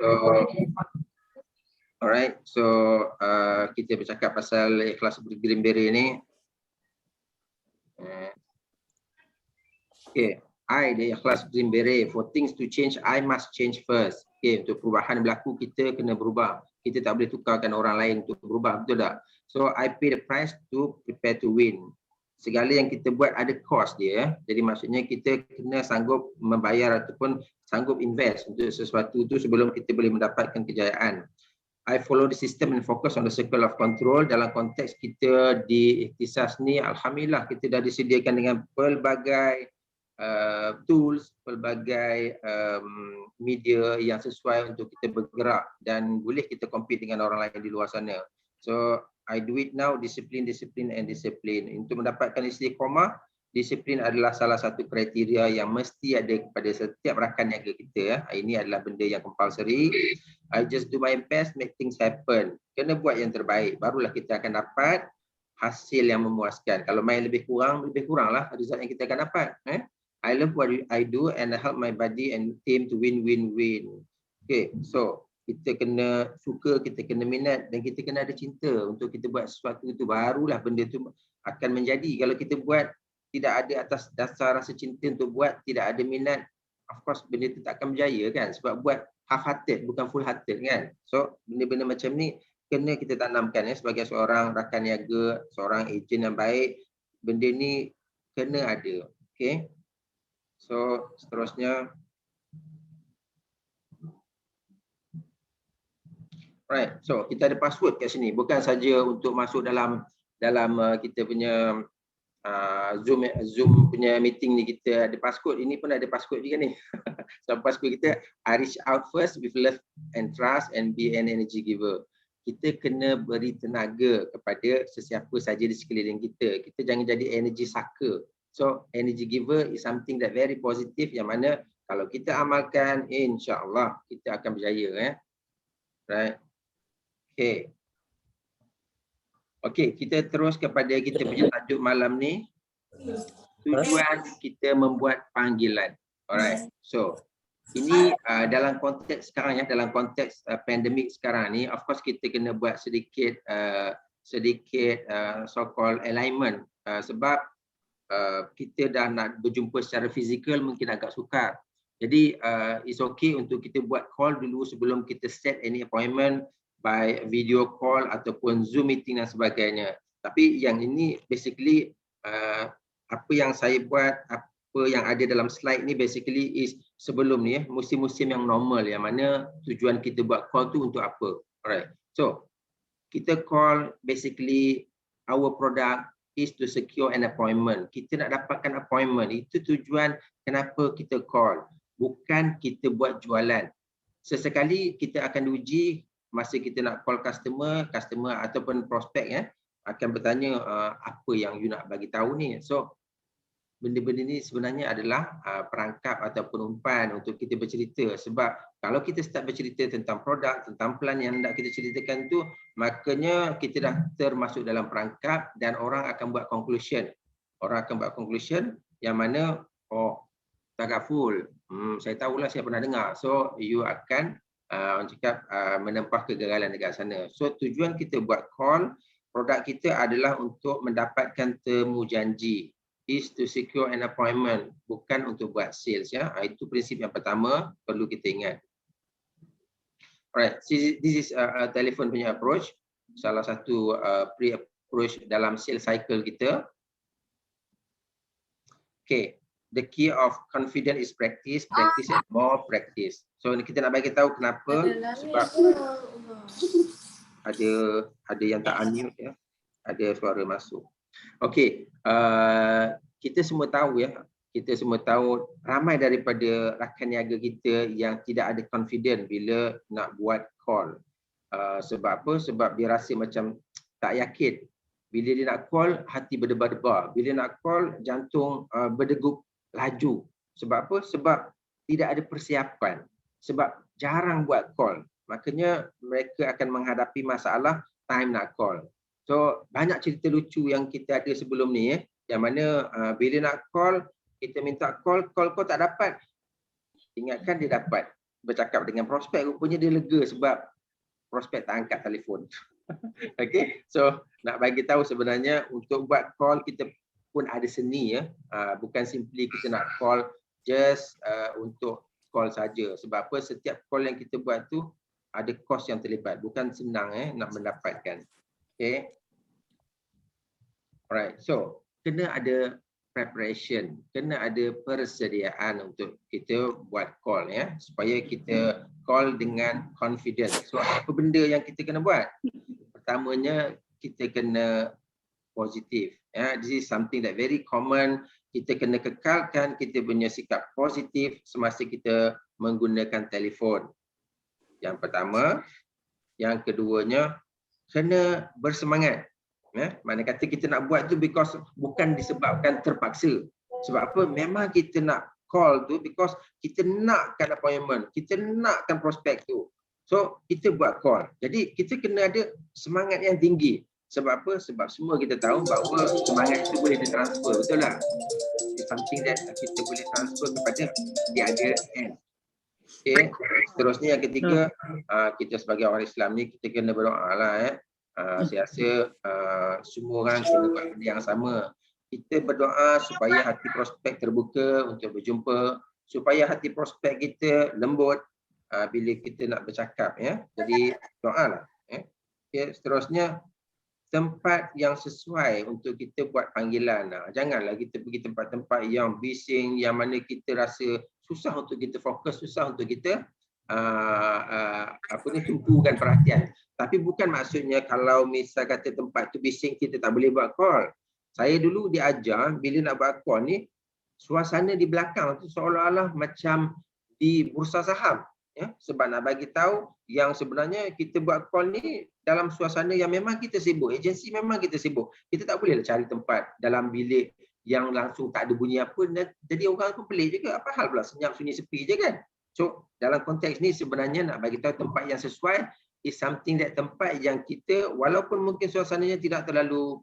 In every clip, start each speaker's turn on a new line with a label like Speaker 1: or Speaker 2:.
Speaker 1: So, alright. So, kita bercakap pasal ikhlas Green Beret ni. Okay. I, the ikhlas Green Beret. For things to change, I must change first. Okay. Untuk perubahan berlaku, kita kena berubah. Kita tak boleh tukarkan orang lain untuk berubah. Betul tak? So, I pay the price to prepare to win. Segala yang kita buat ada cost dia. Jadi maksudnya kita kena sanggup membayar ataupun sanggup invest untuk sesuatu itu sebelum kita boleh mendapatkan kejayaan. I follow the system and focus on the circle of control. Dalam konteks kita di ikhtisas ni, alhamdulillah kita dah disediakan dengan pelbagai tools, pelbagai media yang sesuai untuk kita bergerak dan boleh kita compete dengan orang lain di luar sana. So I do it now, disiplin, disiplin and disiplin. Untuk mendapatkan istiqamah, disiplin adalah salah satu kriteria yang mesti ada kepada setiap rakan niaga kita. Ini adalah benda yang compulsory. I just do my best, make things happen. Kena buat yang terbaik, barulah kita akan dapat hasil yang memuaskan. Kalau main lebih kuranglah result yang kita akan dapat. I love what I do and I help my body and team to win-win-win. Okay, so kita kena suka, kita kena minat dan kita kena ada cinta untuk kita buat sesuatu itu, barulah benda itu akan menjadi. Kalau kita buat tidak ada atas dasar rasa cinta untuk buat, tidak ada minat, of course benda itu tak akan berjaya kan, sebab buat half-hearted bukan full-hearted kan. So benda-benda macam ni kena kita tanamkan sebagai seorang rakan niaga, seorang ejen yang baik, benda ni kena ada. Okay, so seterusnya. Right, so kita ada password kat sini, bukan saja untuk masuk dalam kita punya Zoom punya meeting ni kita ada password. Ini pun ada password juga ni. So password kita, I reach out first with love and trust and be an energy giver. Kita kena beri tenaga kepada sesiapa saja di sekeliling kita. Kita jangan jadi energy sucker. So energy giver is something that very positive, yang mana kalau kita amalkan, insya-Allah kita akan berjaya. Right. Okay. Okay, kita terus kepada kita punya tajuk malam ni. Tujuan kita membuat panggilan. Alright. So, ini dalam konteks sekarang dalam konteks pandemik sekarang ni, of course kita kena buat sedikit so-called alignment sebab kita dah nak berjumpa secara fizikal mungkin agak sukar. Jadi it's okay untuk kita buat call dulu sebelum kita set any appointment by video call ataupun Zoom meeting dan sebagainya. Tapi yang ini basically apa yang saya buat, apa yang ada dalam slide ni basically is sebelum ni musim-musim yang normal, yang mana tujuan kita buat call tu untuk apa. Alright. So kita call basically our product is to secure an appointment. Kita nak dapatkan appointment. Itu tujuan kenapa kita call. Bukan kita buat jualan. Sesekali kita akan diuji masa kita nak call customer ataupun prospek akan bertanya apa yang you nak bagi tahu ni. So benda-benda ni sebenarnya adalah perangkap ataupun umpan untuk kita bercerita. Sebab kalau kita start bercerita tentang produk, tentang plan yang nak kita ceritakan tu, makanya kita dah termasuk dalam perangkap dan orang akan buat conclusion. Orang akan buat conclusion yang mana, oh Tagaful, saya tahulah, saya pernah dengar. So you akan orang cakap menempah kegagalan dekat sana. So tujuan kita buat call, produk kita adalah untuk mendapatkan temu janji. Is to secure an appointment, bukan untuk buat sales. Itu prinsip yang pertama perlu kita ingat. Alright, this is a telephone punya approach. Salah satu pre-approach dalam sales cycle kita. Okay, the key of confidence is practice, practice and more practice. So kita nak bagi tahu kenapa, sebab ada yang tak unmute ada suara masuk. Okey, kita semua tahu kita semua tahu ramai daripada rakan niaga kita yang tidak ada confident bila nak buat call. Sebab apa? Sebab dia rasa macam tak yakin. Bila dia nak call, hati berdebar-debar. Bila nak call, jantung berdegup laju. Sebab apa? Sebab tidak ada persiapan. Sebab jarang buat call. Makanya mereka akan menghadapi masalah time nak call. So banyak cerita lucu yang kita ada sebelum ni yang mana bila nak call, kita minta call kau tak dapat. Ingatkan dia dapat. bercakap dengan prospek, rupanya dia lega sebab prospek tak angkat telefon. Okay, so nak bagi tahu sebenarnya untuk buat call kita pun ada seni ya. Bukan simply kita nak call just untuk call saja. Sebab apa, setiap call yang kita buat tu ada kos yang terlibat. Bukan senang nak mendapatkan. Okay. Alright, so kena ada preparation, kena ada persediaan untuk kita buat call ya, supaya kita call dengan confidence. So apa benda yang kita kena buat? Pertamanya kita kena positif. Ya, this is something that very common. Kita kena kekalkan kita punya sikap positif semasa kita menggunakan telefon. Yang pertama, yang keduanya kena bersemangat. Ya, mana kata kita nak buat tu because bukan disebabkan terpaksa. Sebab apa? Memang kita nak call tu because kita nakkan appointment, kita nakkan prospek tu. So kita buat call. Jadi kita kena ada semangat yang tinggi. Sebab apa? Sebab semua kita tahu bahawa semangat itu boleh ditransfer, betul tak? It's something that kita boleh transfer kepada the other end. Okay. Seterusnya yang ketiga, kita sebagai orang Islam ni kita kena berdoa lah. Saya rasa semua orang kena buat benda yang sama. Kita berdoa supaya hati prospek terbuka untuk berjumpa, supaya hati prospek kita lembut bila kita nak bercakap ya. Jadi doalah. Okay. Seterusnya, tempat yang sesuai untuk kita buat panggilan. Janganlah kita pergi tempat-tempat yang bising, yang mana kita rasa susah untuk kita fokus, susah untuk kita tumpukan perhatian. Tapi bukan maksudnya kalau misal kata tempat tu bising kita tak boleh buat call. Saya dulu diajar bila nak buat call ni, suasana di belakang tu seolah-olah macam di bursa saham. Ya, sebab nak bagi tahu yang sebenarnya kita buat call ni dalam suasana yang memang kita sibuk, agensi memang kita sibuk. Kita tak boleh cari tempat dalam bilik yang langsung tak ada bunyi apa, jadi orang pun pelik juga, apa hal pula senyap sunyi sepi je kan. So dalam konteks ni sebenarnya nak bagi tahu tempat yang sesuai is something that tempat yang kita walaupun mungkin suasananya tidak terlalu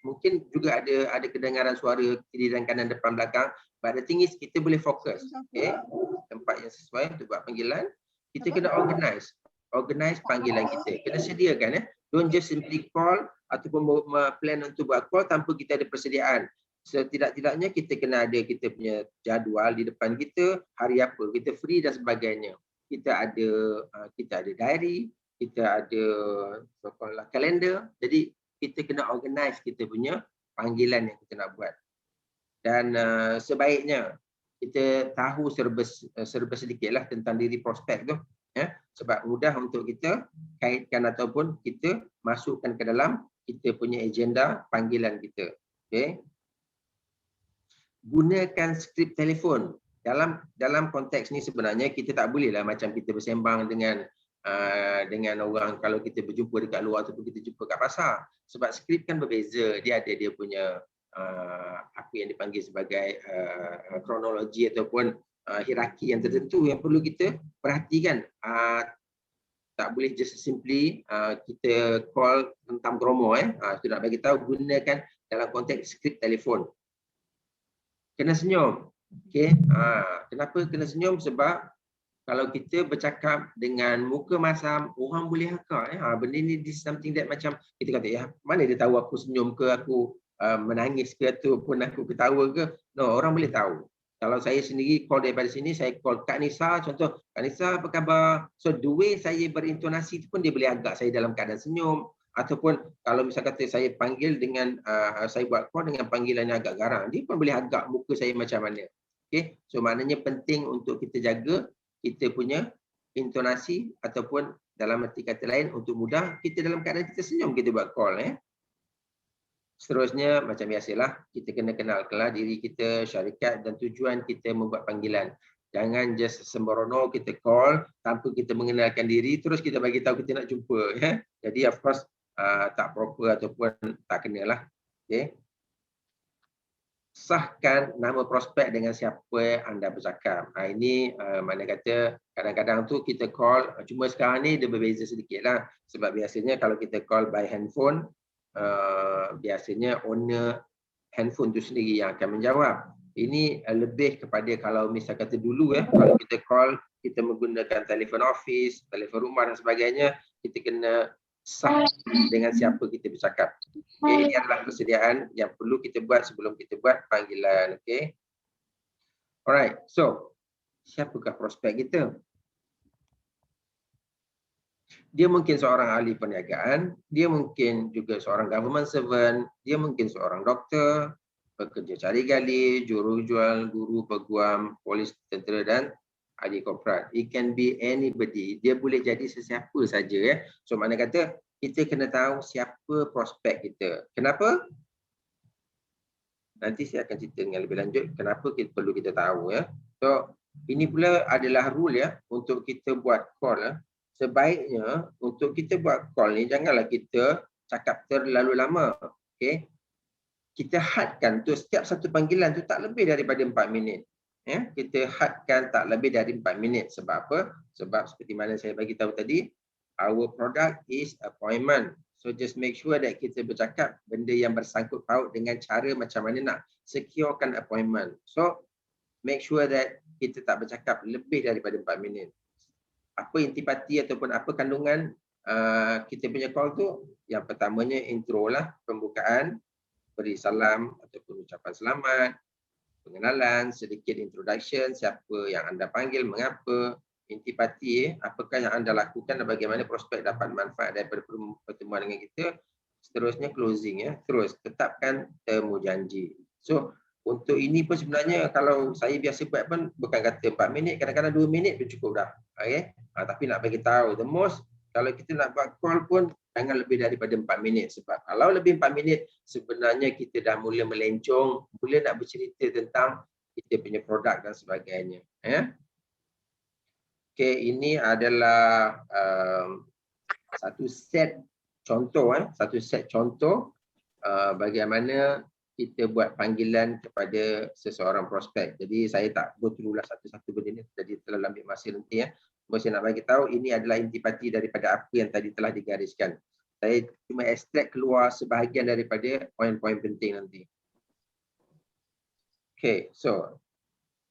Speaker 1: mungkin juga ada kedengaran suara kiri dan kanan depan belakang, but the thing is kita boleh fokus. Okay, tempat yang sesuai untuk buat panggilan. Kita kena organize panggilan kita, kena sediakan don't just simply call ataupun plan untuk buat call tanpa kita ada persediaan. Setidak-tidaknya kita kena ada kita punya jadual di depan kita, hari apa kita free dan sebagainya. Kita ada diary, kita ada kalender. Jadi kita kena organize kita punya panggilan yang kita nak buat. Dan sebaiknya kita tahu serba sedikitlah tentang diri prospek tu ya, sebab mudah untuk kita kaitkan ataupun kita masukkan ke dalam kita punya agenda panggilan kita. Okey. Gunakan skrip telefon. Dalam konteks ni sebenarnya kita tak bolehlah macam kita bersembang dengan orang kalau kita berjumpa dekat luar ataupun kita jumpa kat pasar. Sebab skrip kan berbeza, dia ada dia punya apa yang dipanggil sebagai kronologi ataupun hierarki yang tertentu yang perlu kita perhatikan. Tak boleh just simply kita call tentang kromo itu nak bagi tahu, gunakan dalam konteks skrip telefon. Kena senyum. Okey. Kenapa kena senyum? Sebab kalau kita bercakap dengan muka masam, orang boleh hakak. Benda ni is something that macam kita kata, mana dia tahu aku senyum ke, aku menangis ke, ataupun aku ketawa ke. No, orang boleh tahu. Kalau saya sendiri call daripada sini, saya call Kak Nisa, contoh, Kak Nisa apa khabar? So the way saya berintonasi tu pun dia boleh agak saya dalam keadaan senyum. Ataupun kalau misal kata saya panggil dengan, saya buat call dengan panggilan yang agak garang, dia pun boleh agak muka saya macam mana. Okay? So maknanya penting untuk kita jaga kita punya intonasi ataupun dalam arti kata lain untuk mudah kita dalam keadaan kita senyum kita buat call. Seterusnya macam biasalah kita kena kenalkanlah diri kita, syarikat dan tujuan kita membuat panggilan. Jangan just sembrono kita call tanpa kita mengenalkan diri terus kita bagi tahu kita nak jumpa. Jadi of course tak proper ataupun tak kenalah. Okay. Sahkan nama prospek dengan siapa anda bercakap. Ini mana kata kadang-kadang tu kita call, cuma sekarang ni dia berbeza sedikit lah. Sebab biasanya kalau kita call by handphone, biasanya owner handphone tu sendiri yang akan menjawab. Ini lebih kepada kalau misal kata dulu kalau kita call, kita menggunakan telefon office, telefon rumah dan sebagainya, kita kena sah dengan siapa kita bercakap. Okay, ini adalah persediaan yang perlu kita buat sebelum kita buat panggilan. Okay. Alright, so siapakah prospek kita? Dia mungkin seorang ahli perniagaan, dia mungkin juga seorang government servant, dia mungkin seorang doktor, pekerja cari gali, jurujual, guru, peguam, polis, tentera dan ahli korporat. It can be anybody. Dia boleh jadi sesiapa saja. So mana kata kita kena tahu siapa prospek kita. Kenapa? Nanti saya akan cerita dengan lebih lanjut kenapa kita perlu kita tahu. So ini pula adalah rule untuk kita buat call. Sebaiknya untuk kita buat call ni janganlah kita cakap terlalu lama. Okay? Kita hadkan tu setiap satu panggilan tu tak lebih daripada 4 minit. Kita hadkan tak lebih dari 4 minit. Sebab apa? Sebab seperti mana saya bagi tahu tadi, our product is appointment. So just make sure that kita bercakap benda yang bersangkut paut dengan cara macam mana nak securekan appointment. So make sure that kita tak bercakap lebih daripada 4 minit. Apa intipati ataupun apa kandungan kita punya call tu? Yang pertamanya intro lah, pembukaan, beri salam ataupun ucapan selamat, pengenalan, sedikit introduction, siapa yang anda panggil, mengapa, intipati, apakah yang anda lakukan dan bagaimana prospek dapat manfaat daripada pertemuan dengan kita. Seterusnya closing terus tetapkan temu janji. So untuk ini pun sebenarnya kalau saya biasa buat pun bukan kata 4 minit, kadang-kadang 2 minit pun cukup dah. Okay? Tapi nak bagi tahu the most, kalau kita nak buat call pun jangan lebih daripada 4 minit. Sebab kalau lebih 4 minit, sebenarnya kita dah mula melencong, mula nak bercerita tentang kita punya produk dan sebagainya. Okay, ini adalah satu set contoh, bagaimana kita buat panggilan kepada seseorang prospek. Jadi saya tak go through lah satu-satu benda ni, jadi terlalu ambil masa nanti. Saya nak bagi tahu ini adalah intipati daripada apa yang tadi telah digariskan. Saya cuma ekstrak keluar sebahagian daripada poin-poin penting nanti. Okay, so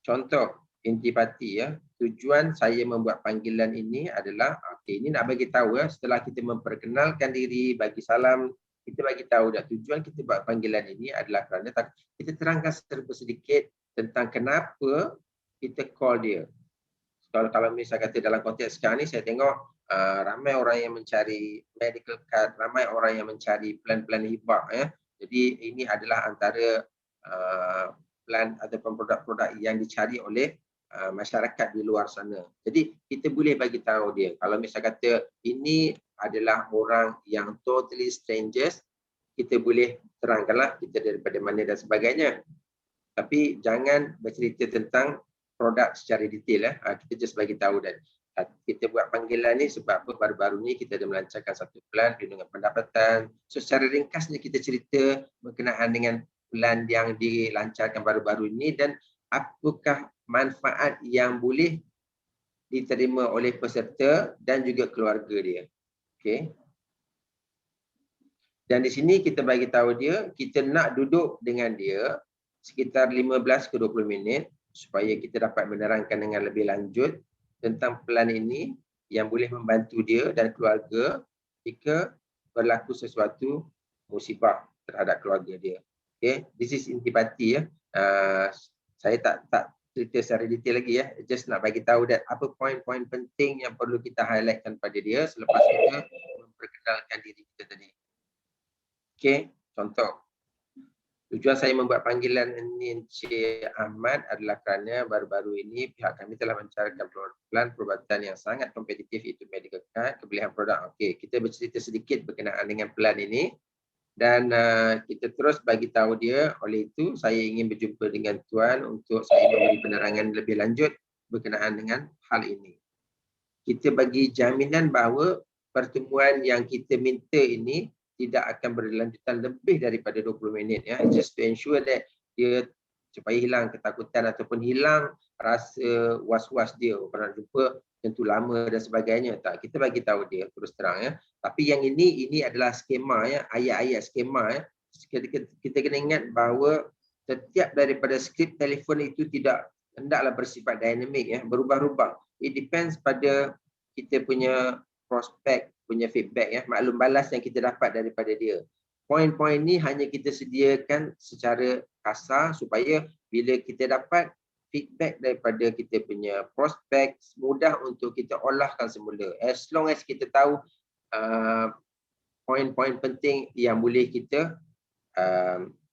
Speaker 1: contoh intipati tujuan saya membuat panggilan ini adalah, ini nak bagi tahu setelah kita memperkenalkan diri, bagi salam, kita bagi tahu dah tujuan kita buat panggilan ini adalah kerana kita terangkan sedikit tentang kenapa kita call dia. Kalau misalnya kata dalam konteks sekarang ni, saya tengok ramai orang yang mencari medical card, ramai orang yang mencari plan-plan hibah. Jadi ini adalah antara plan ataupun produk-produk yang dicari oleh masyarakat di luar sana. Jadi kita boleh bagi tahu dia. Kalau misalnya kata ini adalah orang yang totally strangers, kita boleh terangkanlah kita daripada mana dan sebagainya. Tapi jangan bercerita tentang produk secara detail. Kita just bagi tahu dan kita buat panggilan ni sebab apa, baru-baru ni kita ada melancarkan satu plan perlindungan pendapatan. So secara ringkasnya kita cerita berkenaan dengan plan yang dilancarkan baru-baru ini dan apakah manfaat yang boleh diterima oleh peserta dan juga keluarga dia. Okay. Dan di sini kita bagi tahu dia, kita nak duduk dengan dia sekitar 15 ke 20 minit supaya kita dapat menerangkan dengan lebih lanjut tentang plan ini yang boleh membantu dia dan keluarga jika berlaku sesuatu musibah terhadap keluarga dia. Okay, this is intipati. Saya tak cerita secara detail lagi just nak bagi tahu dan apa poin-poin penting yang perlu kita highlightkan pada dia selepas kita memperkenalkan diri kita tadi. Okay, contoh. Tujuan saya membuat panggilan ini Encik Ahmad adalah kerana baru-baru ini pihak kami telah mencarikan plan perubatan yang sangat kompetitif iaitu medical card, kebelian produk. Okey, kita bercerita sedikit berkenaan dengan plan ini dan kita terus bagi tahu dia. Oleh itu, saya ingin berjumpa dengan Tuan untuk saya memberi penerangan lebih lanjut berkenaan dengan hal ini. Kita bagi jaminan bahawa pertemuan yang kita minta ini tidak akan berlanjutan lebih daripada 20 minit just to ensure that dia supaya hilang ketakutan ataupun hilang rasa was-was dia pernah jumpa tentu lama dan sebagainya. Tak, kita bagi tahu dia terus terang Tapi yang ini adalah skema ayat-ayat skema kita kena ingat bahawa Setiap daripada skrip telefon itu tidak hendaklah bersifat dinamik, ya, berubah-ubah. It depends pada kita punya prospek punya feedback, ya, maklum balas yang kita dapat daripada dia. Poin-poin ni hanya kita sediakan secara kasar supaya bila kita dapat feedback daripada kita punya prospek, mudah untuk kita olahkan semula. As long as kita tahu poin-poin penting yang boleh kita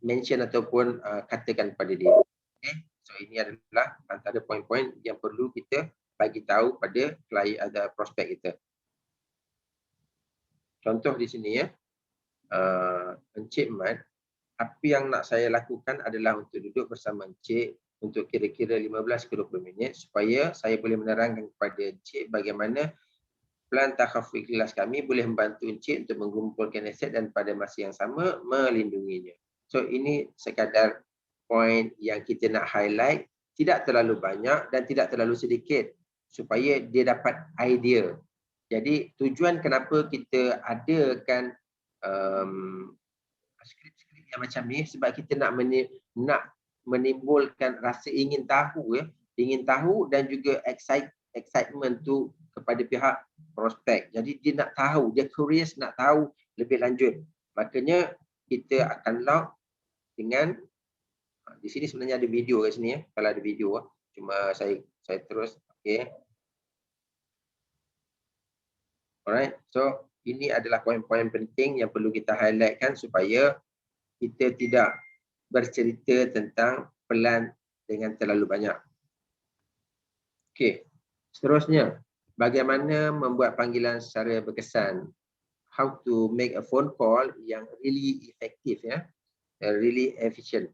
Speaker 1: mention ataupun katakan pada dia. Okay? So ini adalah antara poin-poin yang perlu kita bagi tahu pada klien atau prospek kita. Contoh di sini, ya, Encik Mat, apa yang nak saya lakukan adalah untuk duduk bersama Encik untuk kira-kira 15 ke 20 minit supaya saya boleh menerangkan kepada Encik bagaimana plan takhafif kelas kami boleh membantu Encik untuk mengumpulkan aset dan pada masa yang sama melindunginya. So ini sekadar poin yang kita nak highlight, tidak terlalu banyak dan tidak terlalu sedikit supaya dia dapat idea. Jadi tujuan kenapa kita adakan skrip-skrip yang macam ni sebab kita nak menimbulkan rasa ingin tahu, ya, ingin tahu dan juga excitement tu kepada pihak prospek. Jadi dia nak tahu, dia curious nak tahu lebih lanjut. Makanya kita akan log dengan di sini sebenarnya ada video kat sini, ya. Kalau ada video, cuma saya terus, okey. Alright, so ini adalah poin-poin penting yang perlu kita highlightkan supaya kita tidak bercerita tentang pelan dengan terlalu banyak. Okey, seterusnya, bagaimana membuat panggilan secara berkesan? How to make a phone call yang really effective, ya, really efficient.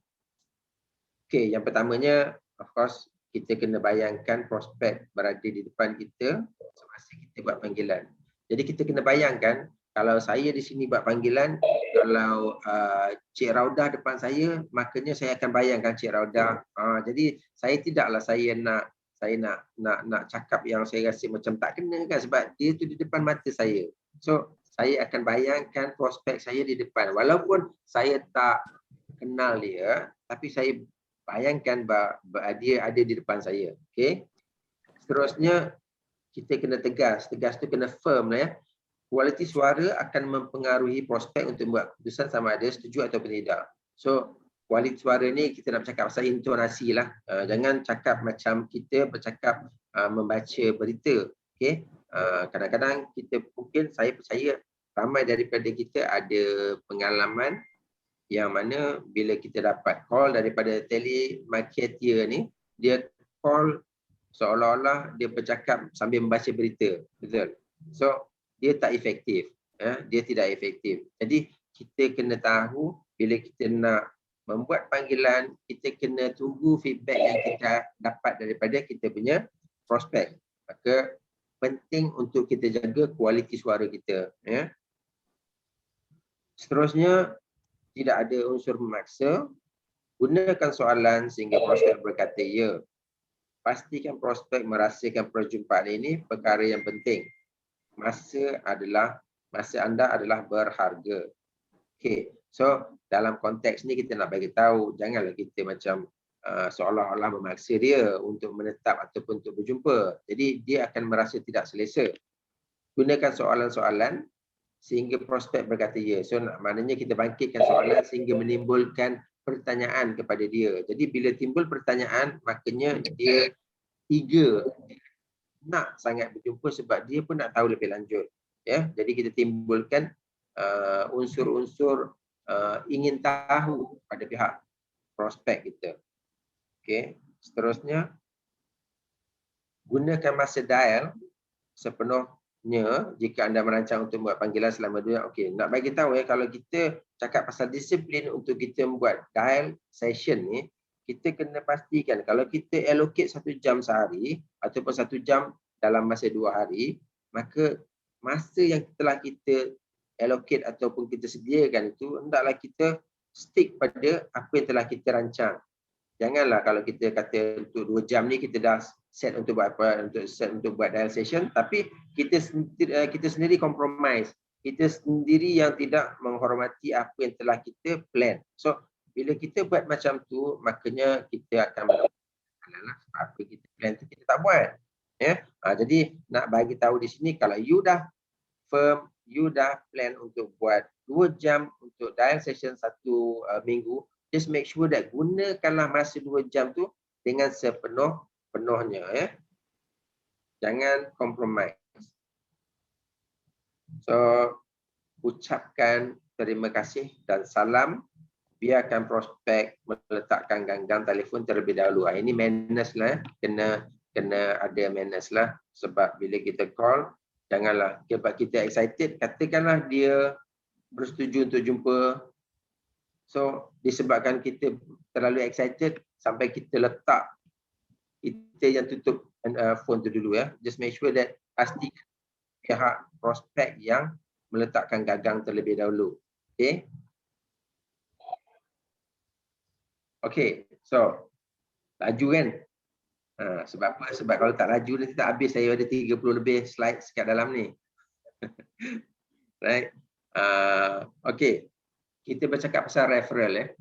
Speaker 1: Okey, yang pertamanya, of course, kita kena bayangkan prospek berada di depan kita semasa kita buat panggilan. Jadi kita kena bayangkan kalau saya di sini buat panggilan, kalau Cik Raudah depan saya, makanya saya akan bayangkan Cik Raudah. Jadi saya nak cakap yang saya rasa macam tak kena, kan, sebab dia tu di depan mata saya. So saya akan bayangkan prospek saya di depan. Walaupun saya tak kenal dia, tapi saya bayangkan dia ada di depan saya. Okey. Seterusnya kita kena tegas tu kena firm, ya. Kualiti suara akan mempengaruhi prospek untuk membuat keputusan sama ada setuju ataupun tidak. So kualiti suara ni kita nak bercakap pasal intonasi lah. Jangan cakap macam kita bercakap membaca berita. Okey. Kadang-kadang kita mungkin, saya percaya ramai daripada kita ada pengalaman yang mana bila kita dapat call daripada telemarketer ni, dia call seolah-olah dia bercakap sambil membaca berita. Betul? So dia tak efektif, ya? Dia tidak efektif. Jadi kita kena tahu bila kita nak membuat panggilan, kita kena tunggu feedback yang kita dapat daripada kita punya prospek. Maka penting untuk kita jaga kualiti suara kita, ya. Seterusnya, tidak ada unsur memaksa. Gunakan soalan sehingga prospek berkata ya. Pastikan prospek merasakan perjumpaan ini perkara yang penting. Masa anda adalah berharga. Okey. So dalam konteks ni kita nak bagi tahu, janganlah kita macam seolah-olah memaksa dia untuk menetap ataupun untuk berjumpa. Jadi dia akan merasa tidak selesa. Gunakan soalan-soalan sehingga prospek berkata ya. So maknanya kita bangkitkan soalan sehingga menimbulkan pertanyaan kepada dia. Jadi bila timbul pertanyaan, maknanya dia eager, nak sangat berjumpa sebab dia pun nak tahu lebih lanjut. Ya, jadi kita timbulkan unsur-unsur ingin tahu pada pihak prospek kita. Okey, seterusnya gunakan masa dial sepenuhnya jika anda merancang untuk membuat panggilan selama 2. Okey, nak bagi tahu, ya, kalau kita cakap pasal disiplin untuk kita membuat dial session ni, kita kena pastikan kalau kita allocate 1 jam sehari ataupun 1 jam dalam masa 2 hari, maka masa yang telah kita allocate ataupun kita sediakan itu, hendaklah kita stick pada apa yang telah kita rancang. Janganlah kalau kita kata untuk 2 jam ni kita dah set untuk buat apa, untuk buat dial session, tapi kita sendiri compromise. Kita sendiri yang tidak menghormati apa yang telah kita plan. So bila kita buat macam tu, makanya kita akan mendapatkan apa kita plan tu kita tak buat. Ya. Jadi nak bagi tahu di sini, kalau you dah firm, you dah plan untuk buat 2 jam untuk dial session 1 minggu, just make sure that gunakanlah masa 2 jam tu dengan sepenuhnya, ya. Jangan compromise. So, ucapkan terima kasih dan salam. Biarkan prospek meletakkan ganggang telefon terlebih dahulu. Ini manners lah, kena ada manners lah. Sebab bila kita call, janganlah sebab kita excited, katakanlah dia bersetuju untuk jumpa. So, disebabkan kita terlalu excited sampai kita letak, kita yang tutup phone tu dulu, ya. Just make sure that pastikan pihak prospek yang meletakkan gagang terlebih dahulu. Okay. Okay, so laju kan? Sebab apa? Sebab kalau tak laju nanti tak habis, saya ada 30 lebih slide kat dalam ni. Right? Okay, kita bercakap pasal referral, ya.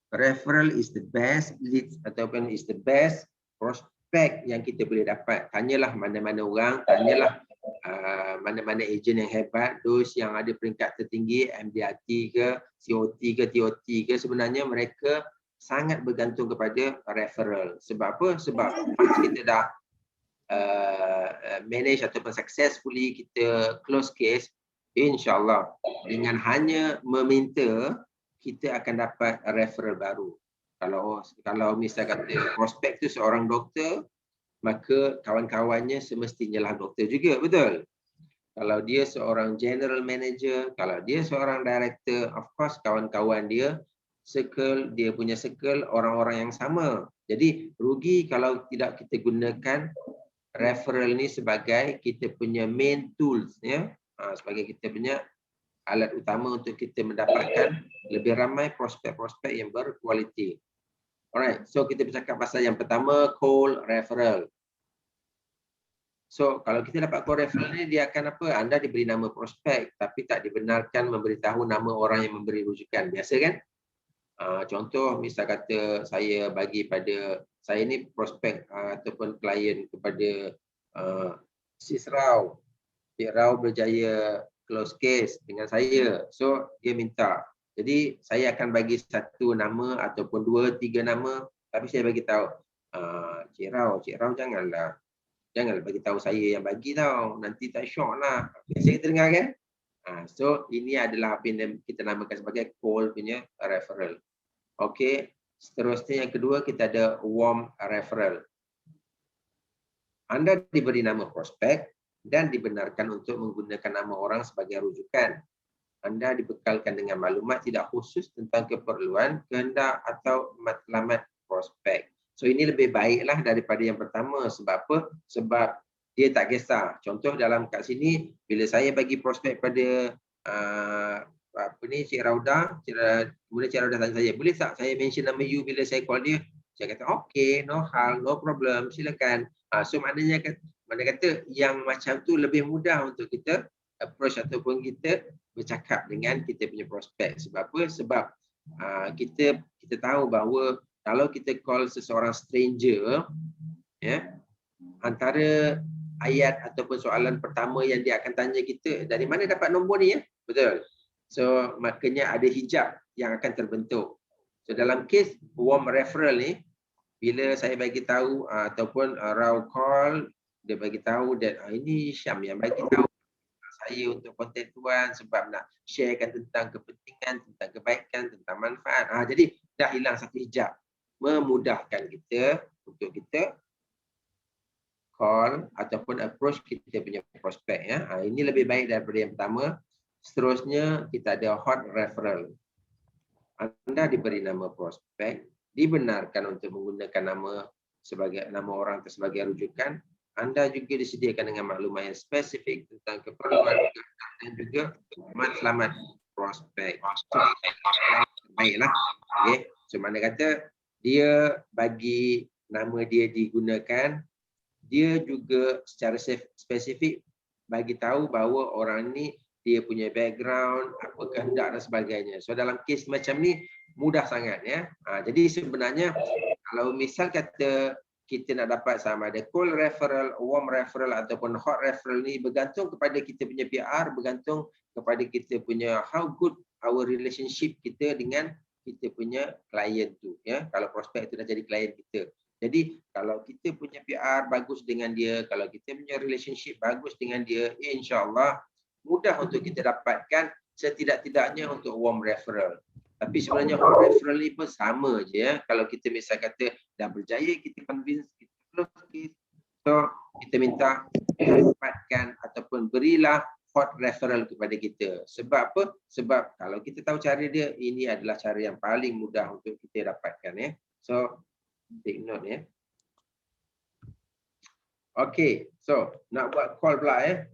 Speaker 1: Referral is the best lead ataupun is the best prospect yang kita boleh dapat. Tanyalah mana-mana orang, tanyalah mana-mana ejen yang hebat, those yang ada peringkat tertinggi, MDRT ke, COT ke, TOT ke, sebenarnya mereka sangat bergantung kepada referral. Sebab apa? Sebab kita dah manage ataupun successfully kita close case, insyaAllah dengan hanya meminta, kita akan dapat referral baru. Kalau misalnya kata prospek tu seorang doktor, maka kawan-kawannya semestinya lah doktor juga, betul? Kalau dia seorang general manager, kalau dia seorang director, of course kawan-kawan dia, dia punya circle orang-orang yang sama. Jadi rugi kalau tidak kita gunakan referral ni sebagai kita punya main tools, ya. Sebagai kita punya alat utama untuk kita mendapatkan lebih ramai prospek-prospek yang berkualiti. Alright, so kita bercakap pasal yang pertama, call referral. So, kalau kita dapat call referral ni, dia akan apa? Anda diberi nama prospek, tapi tak dibenarkan memberitahu nama orang yang memberi rujukan. Biasa kan? Contoh, misal kata saya bagi pada, saya ni prospek ataupun klien kepada Sis Rao. Cik Rao berjaya close case dengan saya. So, dia minta. Jadi, saya akan bagi satu nama ataupun 2, 3 nama, tapi saya bagi tahu, Cik Rao janganlah bagi tahu saya yang bagi tau, nanti tak syok lah. Biasa kita dengar kan? So ini adalah apa yang kita namakan sebagai call punya referral. Okey, seterusnya yang kedua kita ada warm referral. Anda diberi nama prospek dan dibenarkan untuk menggunakan nama orang sebagai rujukan. Anda dibekalkan dengan maklumat tidak khusus tentang keperluan, kehendak atau matlamat prospek. So ini lebih baiklah daripada yang pertama. Sebab apa? Sebab dia tak kisah. Contoh dalam kat sini, bila saya bagi prospek pada Cik Rauda, kemudian Cik Rauda tanya saya, boleh tak saya mention nama you bila saya call dia? Saya kata, okay, no hal, no problem, silakan. So maknanya mana kata yang macam tu lebih mudah untuk kita approach ataupun kita bercakap dengan kita punya prospek. Sebab apa? Sebab kita tahu bahawa kalau kita call seseorang stranger, ya, antara ayat ataupun soalan pertama yang dia akan tanya kita, dari mana dapat nombor ni, ya? Betul. So maknanya ada hijab yang akan terbentuk. So dalam kes warm referral ni, bila saya bagi tahu ataupun Rao call, dia bagi tahu that ini Syam yang bagi tahu saya untuk konten tuan sebab nak sharekan tentang kepentingan, tentang kebaikan, tentang manfaat. Jadi dah hilang satu hijab, memudahkan kita untuk kita call ataupun approach kita punya prospek, ya. Ini lebih baik daripada yang pertama. Seterusnya kita ada hot referral. Anda diberi nama prospek, dibenarkan untuk menggunakan nama orang sebagai rujukan. Anda juga disediakan dengan maklumat yang spesifik tentang keperluan dan juga matlamat prospek. Baiklah. Okay. So mana kata dia bagi nama dia digunakan, dia juga secara spesifik bagi tahu bahawa orang ni dia punya background, apa kehendak dan sebagainya. So dalam kes macam ni mudah sangat ya. Jadi sebenarnya kalau misal kata kita nak dapat sama ada cold referral, warm referral ataupun hot referral ni bergantung kepada kita punya PR, bergantung kepada kita punya how good our relationship kita dengan kita punya klien tu ya. Kalau prospek tu dah jadi klien kita. Jadi kalau kita punya PR bagus dengan dia, kalau kita punya relationship bagus dengan dia, insya-Allah mudah untuk kita dapatkan setidak-tidaknya untuk warm referral. Tapi sebenarnya hot referral ni pun sama je ya. Kalau kita misal kata dah berjaya kita convince, kita close case, so kita minta dapatkan ataupun berilah hot referral kepada kita. Sebab apa? Sebab kalau kita tahu cara dia, ini adalah cara yang paling mudah untuk kita dapatkan ya. So take note ya. Okay, so nak buat call pula ya.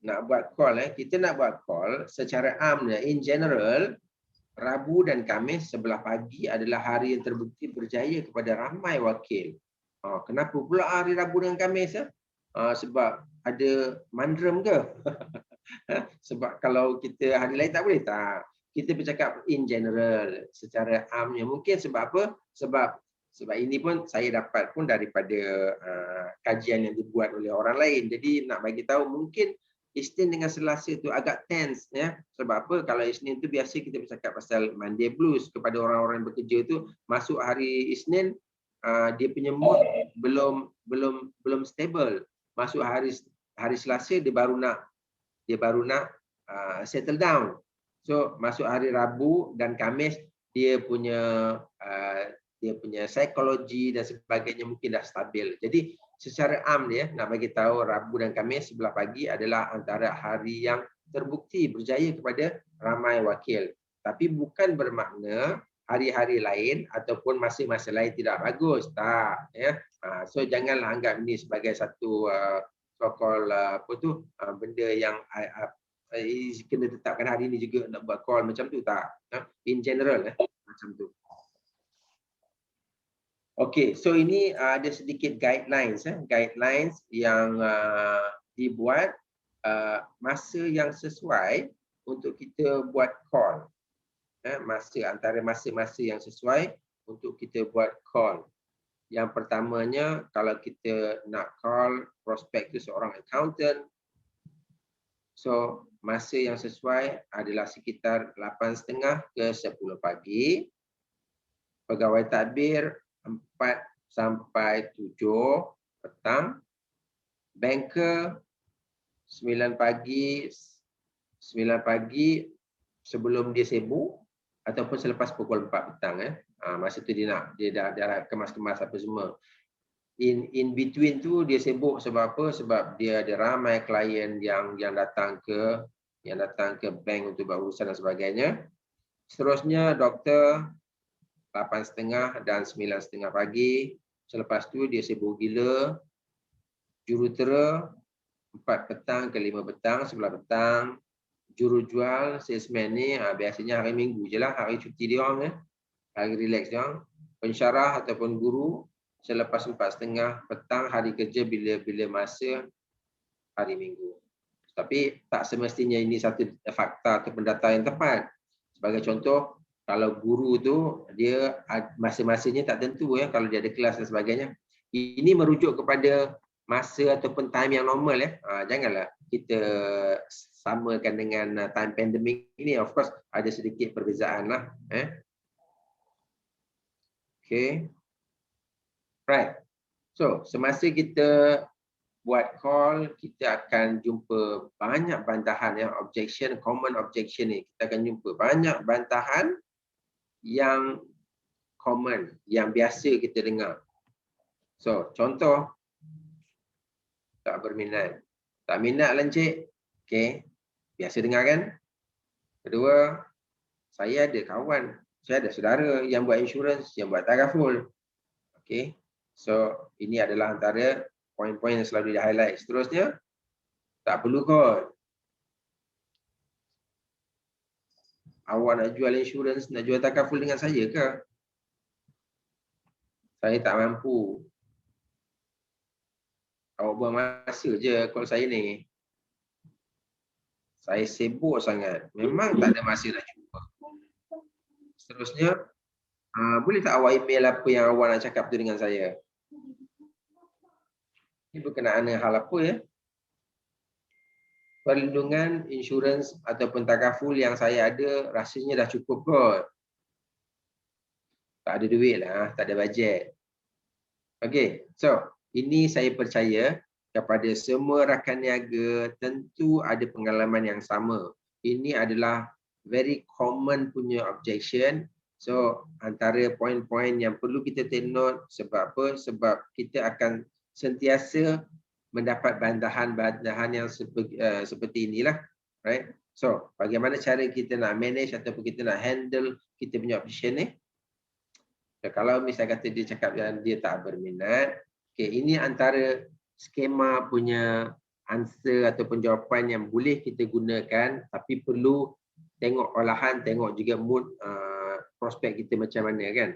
Speaker 1: Nak buat call kita nak buat call secara amnya in general Rabu dan Khamis sebelah pagi adalah hari yang terbukti berjaya kepada ramai wakil. Kenapa pula hari Rabu dan Khamis ya? Sebab ada mandrem ke? Sebab kalau kita hari lain tak boleh tak. Kita bercakap in general secara amnya. Mungkin sebab apa? Sebab ini pun saya dapat pun daripada kajian yang dibuat oleh orang lain. Jadi nak bagi tahu mungkin Isnin dengan Selasa tu agak tense ya. Sebab apa? Kalau Isnin tu biasa kita bercakap pasal Monday blues kepada orang-orang yang bekerja tu, masuk hari Isnin dia punya mood belum stable. Masuk hari Selasa dia baru nak settle down. So masuk hari Rabu dan Khamis dia punya psikologi dan sebagainya mungkin dah stabil. Jadi secara am dia nak bagi tahu Rabu dan Khamis sebelah pagi adalah antara hari yang terbukti berjaya kepada ramai wakil. Tapi bukan bermakna hari-hari lain ataupun masa-masa lain tidak bagus, tak ya. So janganlah anggap ini sebagai satu so-called benda yang kena tetapkan hari ini juga nak buat call macam tu, tak. In general macam tu. Okey, so ini ada sedikit guidelines guidelines yang dibuat masa yang sesuai untuk kita buat call. Antara masa-masa yang sesuai untuk kita buat call. Yang pertamanya kalau kita nak call prospek tu seorang accountant, so masa yang sesuai adalah sekitar 8.30 ke 10 pagi. Pegawai tadbir 4 sampai 7 petang. Banker 9 pagi sebelum dia sibuk ataupun selepas pukul 4 petang masa tu dia dah kemas-kemas apa semua. In between tu dia sibuk sebab apa? Sebab dia ada ramai klien yang datang ke bank untuk buat urusan dan sebagainya. Seterusnya doktor 8.30 dan 9.30 pagi. Selepas tu dia sibuk gila. Jurutera 4 petang ke 5 petang, 11 petang. Jurujual, salesman ni biasanya hari Minggu je lah, hari cuti dia orang hari relax dia orang. Pensyarah ataupun guru selepas 4.30 petang, hari kerja bila masa hari Minggu. Tapi tak semestinya ini satu fakta atau data yang tepat. Sebagai contoh, kalau guru tu dia masa-masanya tak tentu kalau dia ada kelas dan sebagainya. Ini merujuk kepada masa ataupun time yang normal janganlah kita samakan dengan time pandemik ini. Of course ada sedikit perbezaan lah. Okay. Right. So semasa kita buat call, kita akan jumpa banyak bantahan objection, common objection ni. Kita akan jumpa banyak bantahan yang common, yang biasa kita dengar. So, contoh, tak berminat. Tak minat lah encik. Okay, biasa dengar kan? Kedua, saya ada kawan, saya ada saudara yang buat insurans, yang buat tagaful. Okay, so ini adalah antara poin-poin yang selalu di-highlight. Seterusnya, tak perlu kot. Awak nak jual insurans, nak jual takaful dengan saya ke? Saya tak mampu. Awak buang masa je call saya ni. Saya sibuk sangat. Memang tak ada masa nak jumpa. Seterusnya, boleh tak awak email apa yang awak nak cakap tu dengan saya? Ini berkenaan dengan hal apa ya? Perlindungan, insurans ataupun takaful yang saya ada rasanya dah cukup kot. Tak ada duit lah, tak ada bajet. Okey, so ini saya percaya kepada semua rakan niaga tentu ada pengalaman yang sama. Ini adalah very common punya objection. So antara poin-poin yang perlu kita take note sebab apa? Sebab kita akan sentiasa mendapat bantahan-bantahan yang seperti inilah, right? So bagaimana cara kita nak manage ataupun kita nak handle kita punya objection ni? Kalau misalnya kata dia cakap yang dia tak berminat, okay, ini antara skema punya answer ataupun jawapan yang boleh kita gunakan, tapi perlu tengok olahan, tengok juga mood prospek kita macam mana kan.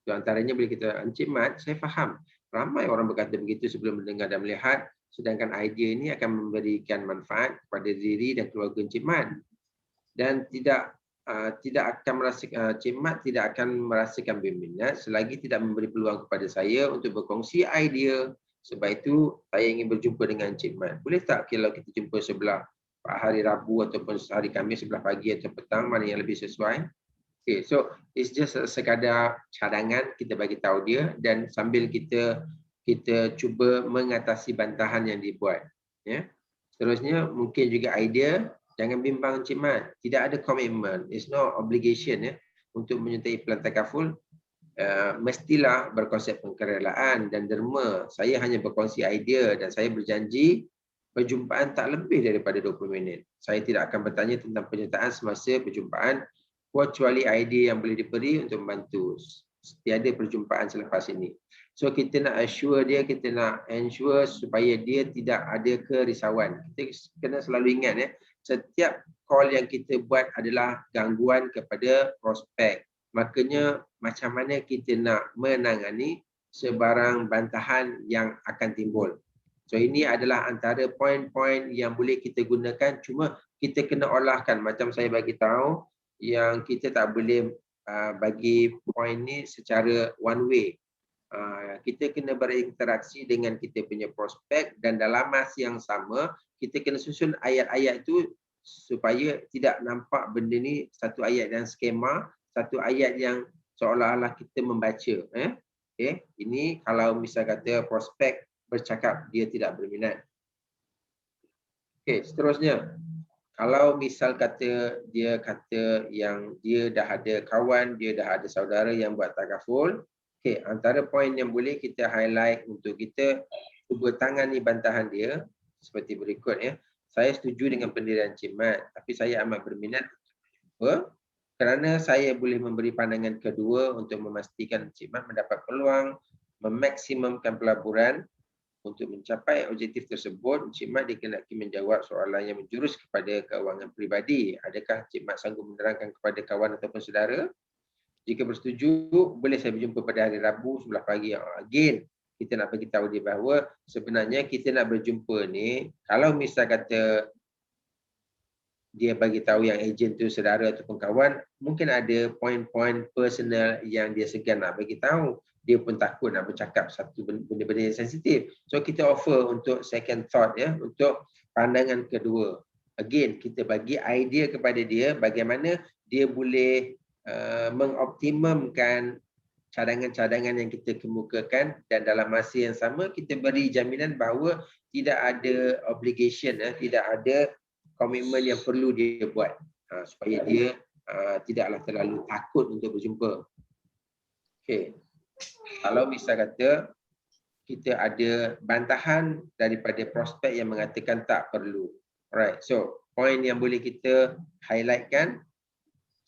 Speaker 1: So, antaranya boleh kita, Encik Mat, saya faham ramai orang berkata begitu sebelum mendengar dan melihat, sedangkan idea ini akan memberikan manfaat kepada diri dan keluarga Encik Mat. Dan tidak akan merasakan, Cik Mat tidak akan merasakan berminat selagi tidak memberi peluang kepada saya untuk berkongsi idea. Sebab itu saya ingin berjumpa dengan Cik Mat. Boleh tak kalau kita jumpa sebelah hari Rabu ataupun hari Khamis sebelah pagi atau petang, mana yang lebih sesuai? Okay, so it's just sekadar cadangan kita bagi tahu dia dan sambil kita cuba mengatasi bantahan yang dibuat. Ya. Seterusnya mungkin juga idea. Jangan bimbang Encik Mat, tidak ada komitmen, it's no obligation ya untuk menyertai pelan takaful. Mestilah berkonsep pengkerelaan dan derma. Saya hanya berkongsi idea dan saya berjanji perjumpaan tak lebih daripada 20 minit. Saya tidak akan bertanya tentang penyertaan semasa perjumpaan kecuali idea yang boleh diberi untuk membantu. Tiada perjumpaan selepas ini. So kita nak assure dia, kita nak ensure supaya dia tidak ada kerisauan. Kita kena selalu ingat ya, setiap call yang kita buat adalah gangguan kepada prospek. Makanya macam mana kita nak menangani sebarang bantahan yang akan timbul. So ini adalah antara poin-poin yang boleh kita gunakan, cuma kita kena olahkan. Macam saya bagi tahu yang kita tak boleh bagi poin ni secara one way. Kita kena berinteraksi dengan kita punya prospek dan dalam masa yang sama kita kena susun ayat-ayat itu supaya tidak nampak benda ni satu ayat yang skema, satu ayat yang seolah-olah kita membaca. Okay. Ini kalau misal kata prospek bercakap dia tidak berminat. Okay, seterusnya. Kalau misal kata dia kata yang dia dah ada kawan, dia dah ada saudara yang buat takaful, okay, antara poin yang boleh kita highlight untuk kita cuba tangani bantahan dia seperti berikut ya. Saya setuju dengan pendirian Cik Mat, tapi saya amat berminat kerana saya boleh memberi pandangan kedua untuk memastikan Cik Mat mendapat peluang memaksimumkan pelaburan. Untuk mencapai objektif tersebut, Encik Mat dikehendaki menjawab soalan yang menjurus kepada keuangan peribadi. Adakah Encik Mat sanggup menerangkan kepada kawan ataupun saudara? Jika bersetuju, boleh saya berjumpa pada hari Rabu sebelah pagi. Again, kita nak bagi tahu dia bahawa sebenarnya kita nak berjumpa ni, kalau misal kata dia bagi tahu yang ejen tu saudara ataupun kawan, mungkin ada poin-poin personal yang dia segan nak bagi tahu. Dia pun takut nak bercakap satu benda-benda yang sensitif. So kita offer untuk second thought ya, untuk pandangan kedua. Again, kita bagi idea kepada dia bagaimana dia boleh mengoptimumkan cadangan-cadangan yang kita kemukakan dan dalam masa yang sama kita beri jaminan bahawa tidak ada obligation, tidak ada komitmen yang perlu dia buat supaya dia tidaklah terlalu takut untuk berjumpa. Okay. Kalau misal kata kita ada bantahan daripada prospek yang mengatakan tak perlu. Alright, so poin yang boleh kita highlightkan,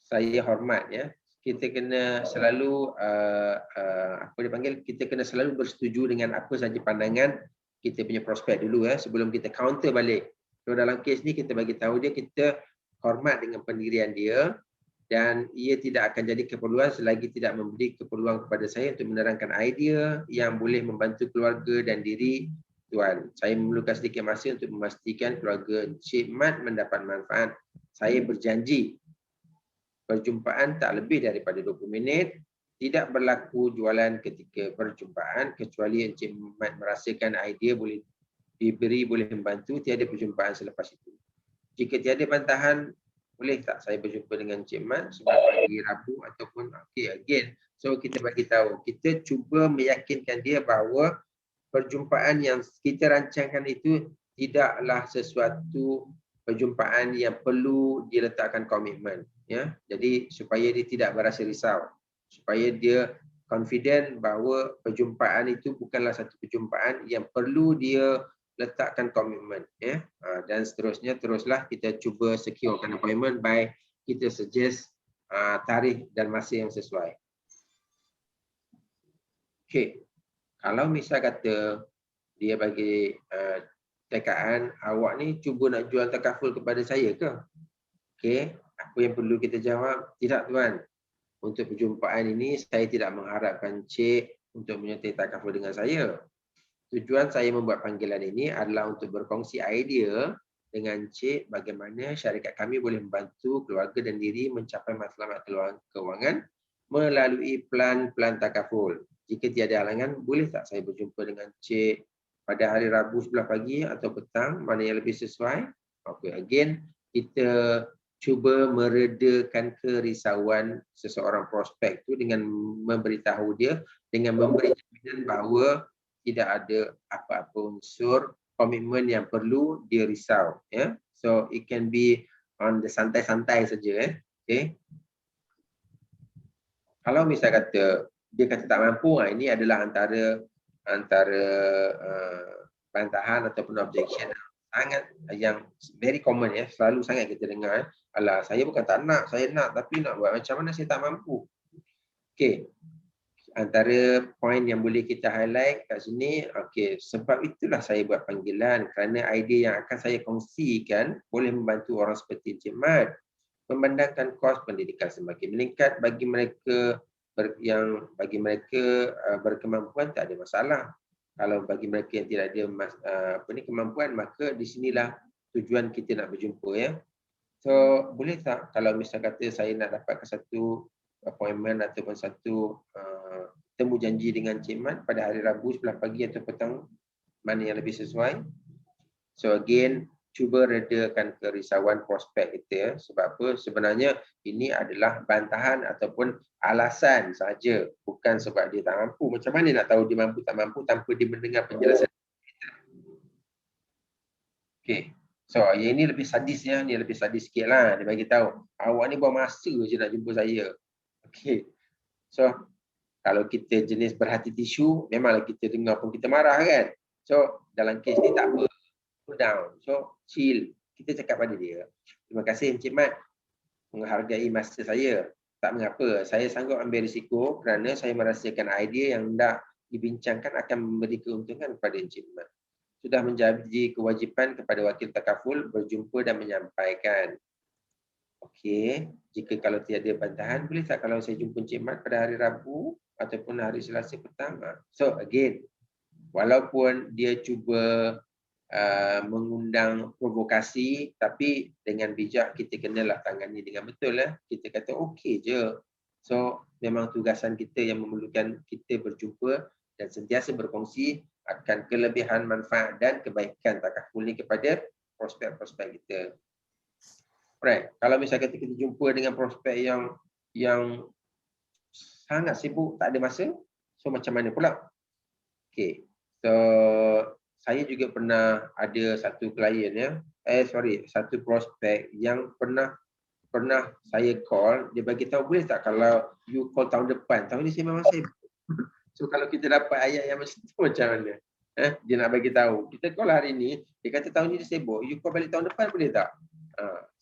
Speaker 1: saya hormat ya. Kita kena selalu apa dipanggil, kita kena selalu bersetuju dengan apa saja pandangan kita punya prospek dulu ya, sebelum kita counter balik. So dalam kes ni kita bagi tahu dia, kita hormat dengan pendirian dia dan ia tidak akan jadi keperluan selagi tidak memberi keperluan kepada saya untuk menerangkan idea yang boleh membantu keluarga dan diri Tuan, saya memerlukan sedikit masa untuk memastikan keluarga Encik Mat mendapat manfaat. Saya berjanji perjumpaan tak lebih daripada 20 minit. Tidak berlaku jualan ketika perjumpaan kecuali Encik Mat merasakan idea boleh diberi, boleh membantu. Tiada perjumpaan selepas itu. Jika tiada bantahan, boleh tak saya berjumpa dengan Encik Mat sebab hari Rabu ataupun again. So kita bagi tahu, kita cuba meyakinkan dia bahawa perjumpaan yang kita rancangkan itu tidaklah sesuatu perjumpaan yang perlu diletakkan komitmen, ya. Jadi supaya dia tidak berasa risau, supaya dia confident bahawa perjumpaan itu bukanlah satu perjumpaan yang perlu dia letakkan komitmen, ya. Dan seterusnya teruslah kita cuba securekan appointment by kita suggest tarikh dan masa yang sesuai. Okey. Kalau misal kata dia bagi tekaan, awak ni cuba nak jual takaful kepada saya ke? Okey, apa yang perlu kita jawab? Tidak tuan. Untuk perjumpaan ini saya tidak mengharapkan cik untuk menyertai takaful dengan saya. Tujuan saya membuat panggilan ini adalah untuk berkongsi idea dengan cik bagaimana syarikat kami boleh membantu keluarga dan diri mencapai matlamat kewangan melalui plan-plan takaful. Jika tiada halangan, boleh tak saya berjumpa dengan cik pada hari Rabu sebelah pagi atau petang, mana yang lebih sesuai? Okay, again, kita cuba meredakan kerisauan seseorang prospek tu dengan memberitahu dia, dengan memberi jaminan bahawa tidak ada apa-apa unsur komitmen yang perlu dia risau. Ya? So, it can be on the santai-santai saja. Okay? Kalau misal kata dia kata tak mampu, ini adalah antara bantahan ataupun objection sangat yang very common, ya, selalu sangat kita dengar. Alah, saya bukan tak nak, saya nak, tapi nak buat macam mana saya tak mampu. Okey. Antara poin yang boleh kita highlight kat sini, okey, sebab itulah saya buat panggilan, kerana idea yang akan saya kongsikan boleh membantu orang seperti Encik Mat memandangkan kos pendidikan semakin meningkat bagi mereka berkemampuan, tak ada masalah. Kalau bagi mereka yang tidak ada kemampuan, maka di sinilah tujuan kita nak berjumpa, ya. So, boleh tak kalau misal kata saya nak dapatkan satu appointment ataupun satu temu janji dengan Encik Mat pada hari Rabu sebelah pagi atau petang, mana yang lebih sesuai? So again, cuba redakan kerisauan prospek kita, ya. Sebab apa? Sebenarnya ini adalah bantahan ataupun alasan saja, bukan sebab dia tak mampu. Macam mana nak tahu dia mampu tak mampu tanpa dia mendengar penjelasan kita? Okey. So, yang ini lebih sadis, ya. Ni lebih sadis sikitlah. Dia bagi tahu, awak ni buang masa je nak jumpa saya. Okey. So, kalau kita jenis berhati tisu, memanglah kita dengar pun kita marah, kan? So, dalam kes ni tak apa. Cool down. So, chill. Kita cakap pada dia, terima kasih Encik Mat menghargai masa saya. Tak mengapa, saya sanggup ambil risiko kerana saya merasakan idea yang hendak dibincangkan akan memberi keuntungan kepada Encik Mat. Sudah menjadi kewajipan kepada wakil takaful berjumpa dan menyampaikan. Okey, jika kalau tiada bantahan, boleh tak kalau saya jumpa Encik Mat pada hari Rabu ataupun hari Selasa petang? So again, walaupun dia cuba mengundang provokasi, tapi dengan bijak kita kenalah tangani dengan betul, lah. Kita kata okey je. So memang tugasan kita yang memerlukan kita berjumpa dan sentiasa berkongsi akan kelebihan, manfaat dan kebaikan takaful ni kepada prospek-prospek kita. Alright, kalau misalnya kita jumpa dengan prospek yang sangat sibuk, tak ada masa, so macam mana pula? Okey. So saya juga pernah ada satu klien, ya. Satu prospek yang pernah saya call, dia bagi tahu, boleh tak kalau you call tahun depan. Tahun ni saya memang sibuk. So kalau kita dapat ayat yang macam tu, macam mana? Dia nak bagi tahu. Kita call hari ni, dia kata tahun ni dia sibuk. You call balik tahun depan, boleh tak?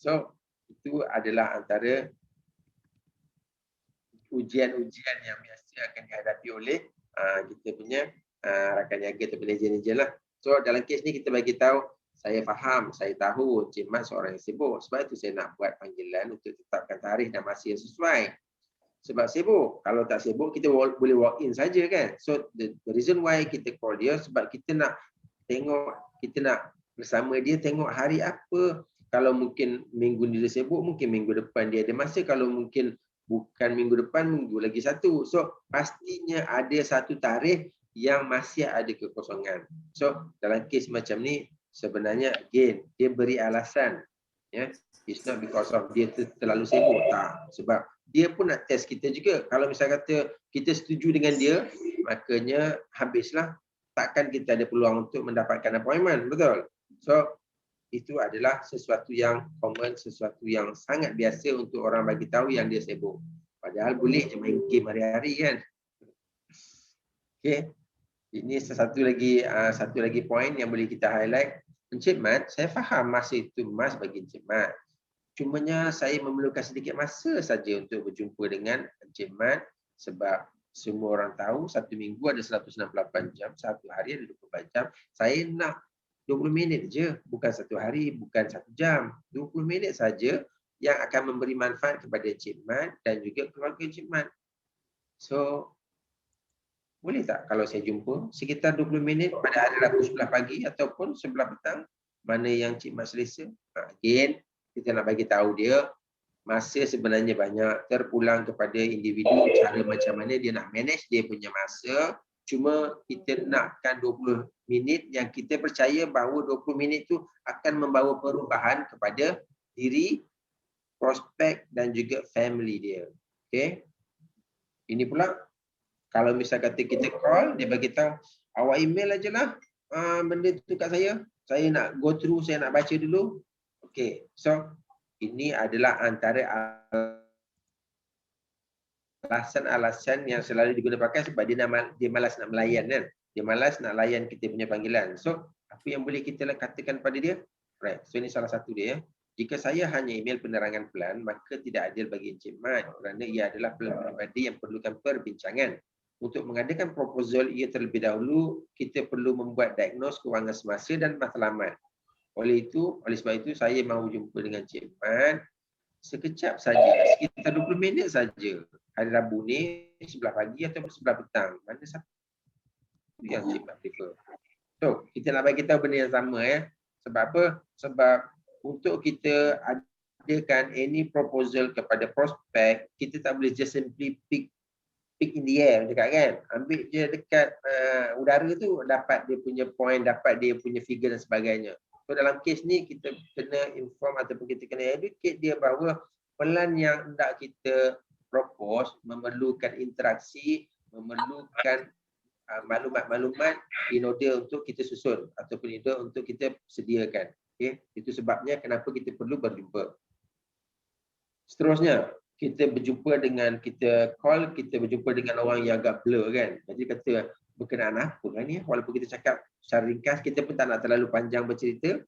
Speaker 1: So itu adalah antara ujian-ujian yang biasa akan dihadapi oleh kita punya rakan niaga atau ejen-ejen lah. So dalam kes ni kita bagi tahu, saya faham, saya tahu Encik Mat seorang yang sibuk. Sebab itu saya nak buat panggilan untuk tetapkan tarikh dan masa yang sesuai. Sebab sibuk. Kalau tak sibuk, kita boleh walk in saja, kan. So the reason why kita call dia, sebab kita nak tengok, kita nak bersama dia tengok hari apa. Kalau mungkin minggu ni dia sibuk, mungkin minggu depan dia ada masa. Kalau mungkin bukan minggu depan, minggu lagi satu. So pastinya ada satu tarikh yang masih ada kekosongan. So dalam kes macam ni sebenarnya again dia beri alasan, ya. It's not because of dia terlalu sibuk, tak. Sebab dia pun nak test kita juga. Kalau misal kata kita setuju dengan dia, makanya habislah. Takkan kita ada peluang untuk mendapatkan appointment, betul? So itu adalah sesuatu yang common, sesuatu yang sangat biasa untuk orang bagi tahu yang dia sibuk. Padahal boleh je main game hari-hari kan. Okey. Ini satu lagi poin yang boleh kita highlight. Encik Mat, saya faham masa itu emas bagi Encik Mat. Cumanya saya memerlukan sedikit masa saja untuk berjumpa dengan Encik Mat sebab semua orang tahu satu minggu ada 168 jam, satu hari ada 24 jam. Saya nak 20 minit je, bukan satu hari, bukan 1 jam. 20 minit saja yang akan memberi manfaat kepada Encik Mat dan juga keluarga Encik Mat. So, boleh tak kalau saya jumpa sekitar 20 minit pada hari Rabu sebelah pagi ataupun sebelah petang, mana yang Encik Mat selesa? Again, kita nak bagi tahu dia masa sebenarnya banyak, terpulang kepada individu cara macam mana dia nak manage dia punya masa. Cuma kita nakkan 20 minit yang kita percaya bahawa 20 minit tu akan membawa perubahan kepada diri, prospek dan juga family dia. Okay. Ini pula kalau misal kata kita call, dia bagi tahu awak email aje lah benda tu kat saya. Saya nak go through, saya nak baca dulu. Okay. So ini adalah antara alasan-alasan yang selalu digunakan sebab dia malas nak melayan kan. Dia malas nak layan kita punya panggilan. So, apa yang boleh kita katakan pada dia? Right. So, ini salah satu dia. Jika saya hanya email penerangan pelan, maka tidak adil bagi Encik Mat kerana ia adalah pelan peribadi yang perlukan perbincangan. Untuk mengadakan proposal ia terlebih dahulu, kita perlu membuat diagnos kewangan semasa dan matlamat. Oleh sebab itu, saya mahu jumpa dengan Encik Mat sekejap saja, sekitar 20 minit saja. Hari Rabu ni, sebelah pagi ataupun sebelah petang. Mana satu yang Encik Mat prefer. So, kita nak bagi tahu benda yang sama ya. Sebab apa? Sebab untuk kita adakan any proposal kepada prospek, kita tak boleh just simply pick in the air dekat kan. Ambil je dekat udara tu, dapat dia punya point, dapat dia punya figure dan sebagainya. So dalam kes ni kita kena inform ataupun kita kena educate dia bahawa pelan yang hendak kita propose memerlukan interaksi, memerlukan maklumat-maklumat in order untuk kita susun ataupun untuk kita sediakan. Okay? Itu sebabnya kenapa kita perlu berjumpa. Seterusnya, kita berjumpa dengan kita berjumpa dengan orang yang agak blur kan. Jadi kata berkenaan apa kan ni? Walaupun kita cakap secara ringkas, kita pun tak nak terlalu panjang bercerita.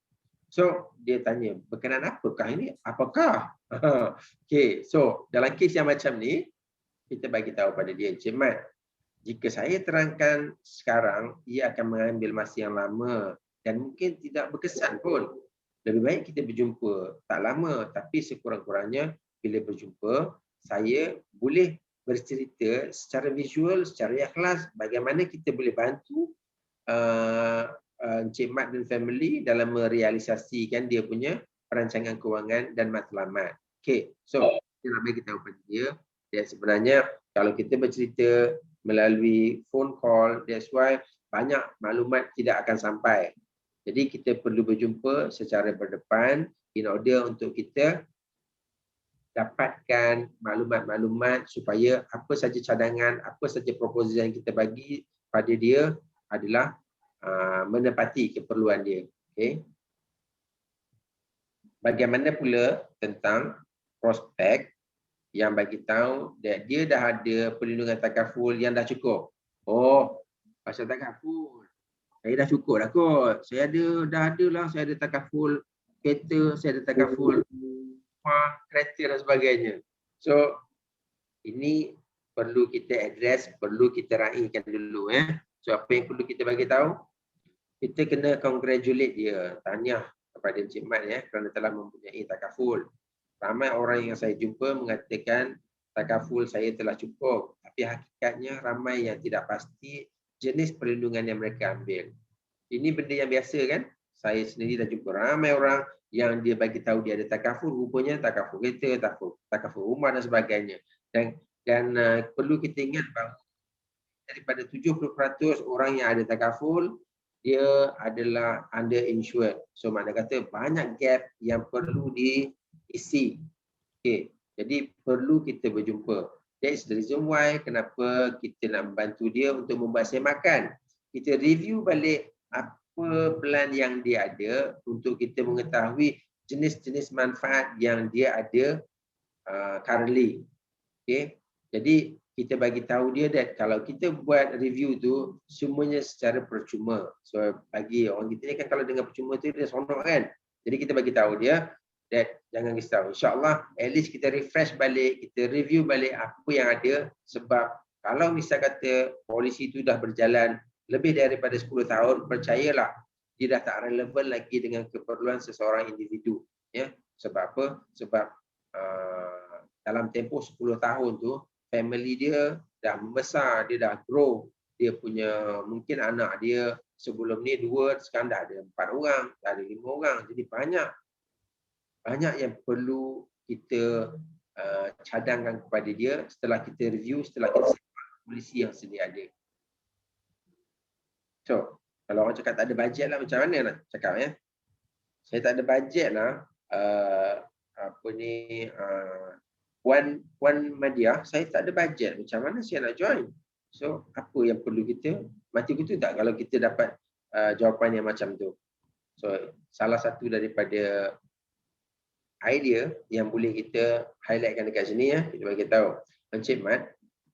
Speaker 1: So, dia tanya, berkenaan apakah ini? Apakah? Okay, so dalam kes yang macam ni, kita bagi tahu pada dia, Encik Mat, jika saya terangkan sekarang, ia akan mengambil masa yang lama dan mungkin tidak berkesan pun. Lebih baik kita berjumpa tak lama, tapi sekurang-kurangnya bila berjumpa, saya boleh bercerita secara visual, secara ikhlas bagaimana kita boleh bantu Encik Mat dan family dalam merealisasikan dia punya perancangan kewangan dan matlamat. Okay, so kita nak bagi tahu pada dia, dan sebenarnya kalau kita bercerita melalui phone call, that's why banyak maklumat tidak akan sampai. Jadi kita perlu berjumpa secara berdepan in order untuk kita dapatkan maklumat-maklumat supaya apa saja cadangan, apa saja proposal yang kita bagi pada dia adalah menepati keperluan dia. Okay. Bagaimana pula tentang prospek yang bagi tahu dia dah ada perlindungan takaful yang dah cukup. Oh, pasal takaful. Saya dah cukup dah kot. Saya dah ada lah, saya ada takaful kereta, saya ada takaful kereta dan sebagainya. So, ini perlu kita address, perlu kita raikan dulu. So, apa yang perlu kita bagi tahu? Kita kena congratulate dia, tahniah kepada Encik Mat kerana telah mempunyai takaful. Ramai orang yang saya jumpa mengatakan takaful saya telah cukup. Tapi hakikatnya ramai yang tidak pasti jenis perlindungan yang mereka ambil. Ini benda yang biasa kan? Saya sendiri dah jumpa ramai orang yang dia bagi tahu dia ada takaful, rupanya takaful kereta, takaful rumah dan sebagainya. Dan perlu kita ingat bahawa daripada 70% orang yang ada takaful, dia adalah underinsured. So makna kata banyak gap yang perlu diisi. Okay. Jadi perlu kita berjumpa. That's the reason why kenapa kita nak membantu dia untuk membuat semakan. Kita review balik apa plan yang dia ada untuk kita mengetahui jenis-jenis manfaat yang dia ada currently. Okay. Jadi kita bagi tahu dia that kalau kita buat review tu semuanya secara percuma. So bagi orang kita ni kan kalau dengar percuma tu dia sonok kan. Jadi kita bagi tahu dia that jangan risau. InsyaAllah at least kita refresh balik, kita review balik apa yang ada, sebab kalau misal kata polisi tu dah berjalan lebih daripada 10 tahun, percayalah dia dah tak relevan lagi dengan keperluan seseorang individu. Ya. Sebab apa? Sebab dalam tempoh 10 tahun tu family dia dah membesar, dia dah grow, dia punya mungkin anak dia sebelum ni 2, sekarang dah ada 4 orang, dah ada 5 orang. Jadi banyak yang perlu kita cadangkan kepada dia setelah kita review, setelah kita sembang polisi yang sedia ada. So, kalau orang cakap tak ada bajet lah, macam mana nak cakap ya? Saya tak ada bajet lah, Puan Madia, saya tak ada bajet. Macam mana saya nak join? So, apa yang perlu kita? Mati kutu tak kalau kita dapat jawapan yang macam tu? So, salah satu daripada idea yang boleh kita highlightkan dekat sini ya, kita bagi tahu. Encik Mat,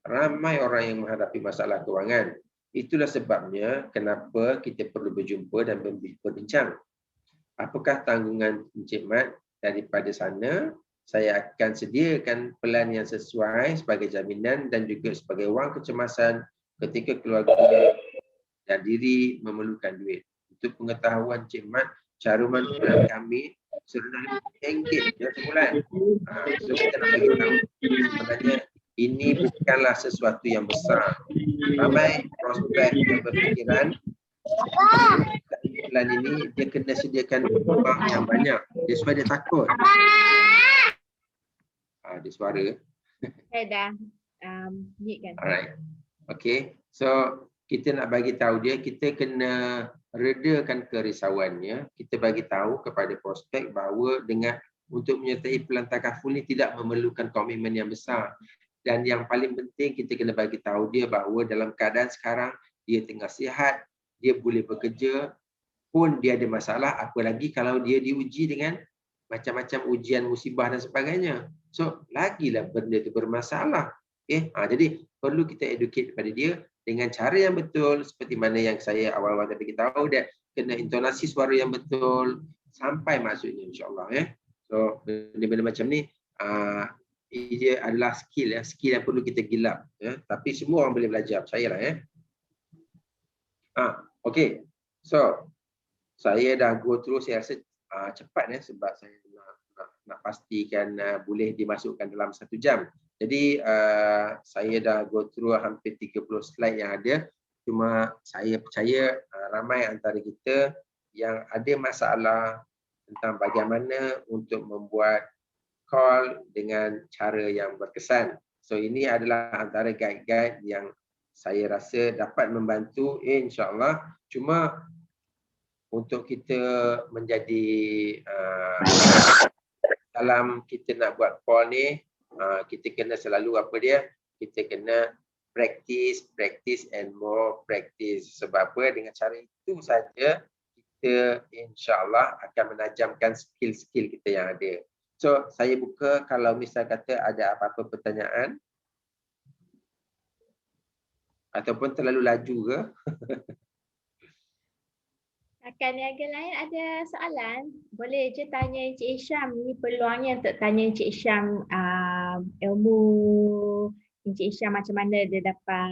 Speaker 1: ramai orang yang menghadapi masalah kewangan. Itulah sebabnya kenapa kita perlu berjumpa dan berbincang. Apakah tanggungan Encik Mat? Daripada sana, saya akan sediakan plan yang sesuai sebagai jaminan dan juga sebagai wang kecemasan ketika keluarga dan diri memerlukan duit. Untuk pengetahuan Encik Mat, caruman bulan kami serendah RM5 ya sebulan. So kita nak bagi tahu sebenarnya ini bukanlah sesuatu yang besar. Ramai prospek yang berfikiran plan ini dia kena sediakan wang yang banyak. Dia sebab dia takut. Ada suara.
Speaker 2: Saya dah mute kan.
Speaker 1: Alright. Okay. So kita nak bagi tahu dia, kita kena redakan kerisauannya. Kita bagi tahu kepada prospek bahawa dengan untuk menyertai plan takaful ni tidak memerlukan komitmen yang besar. Dan yang paling penting kita kena bagi tahu dia bahawa dalam keadaan sekarang dia tengah sihat, dia boleh bekerja, pun dia ada masalah, apalagi kalau dia diuji dengan macam-macam ujian musibah dan sebagainya. So, lagilah benda itu bermasalah. Okay? Jadi, perlu kita educate kepada dia dengan cara yang betul, seperti mana yang saya awal-awal tadi tahu, dia kena intonasi suara yang betul, sampai maksudnya insyaAllah. So, benda-benda macam ni, dia adalah skill, skill yang perlu kita gilap. Tapi semua orang boleh belajar, percayalah. Okay. So, saya dah go through, saya rasa cepat sebab saya nak pastikan boleh dimasukkan dalam 1 jam. Jadi saya dah go through hampir 30 slide yang ada. Cuma saya percaya ramai antara kita yang ada masalah tentang bagaimana untuk membuat call dengan cara yang berkesan. So ini adalah antara guide-guide yang saya rasa dapat membantu insya-Allah. Cuma untuk kita menjadi dalam kita nak buat call ni, kita kena selalu apa dia? Kita kena practice and more practice. Sebab apa? Dengan cara itu saja kita insya-Allah akan menajamkan skill-skill kita yang ada. So, saya buka kalau misal kata ada apa-apa pertanyaan ataupun terlalu laju ke?
Speaker 2: Rakan niaga lain ada soalan? Boleh je tanya Encik Hisham. Ini peluangnya untuk tanya Encik Hisham ilmu Encik Hisham macam mana dia dapat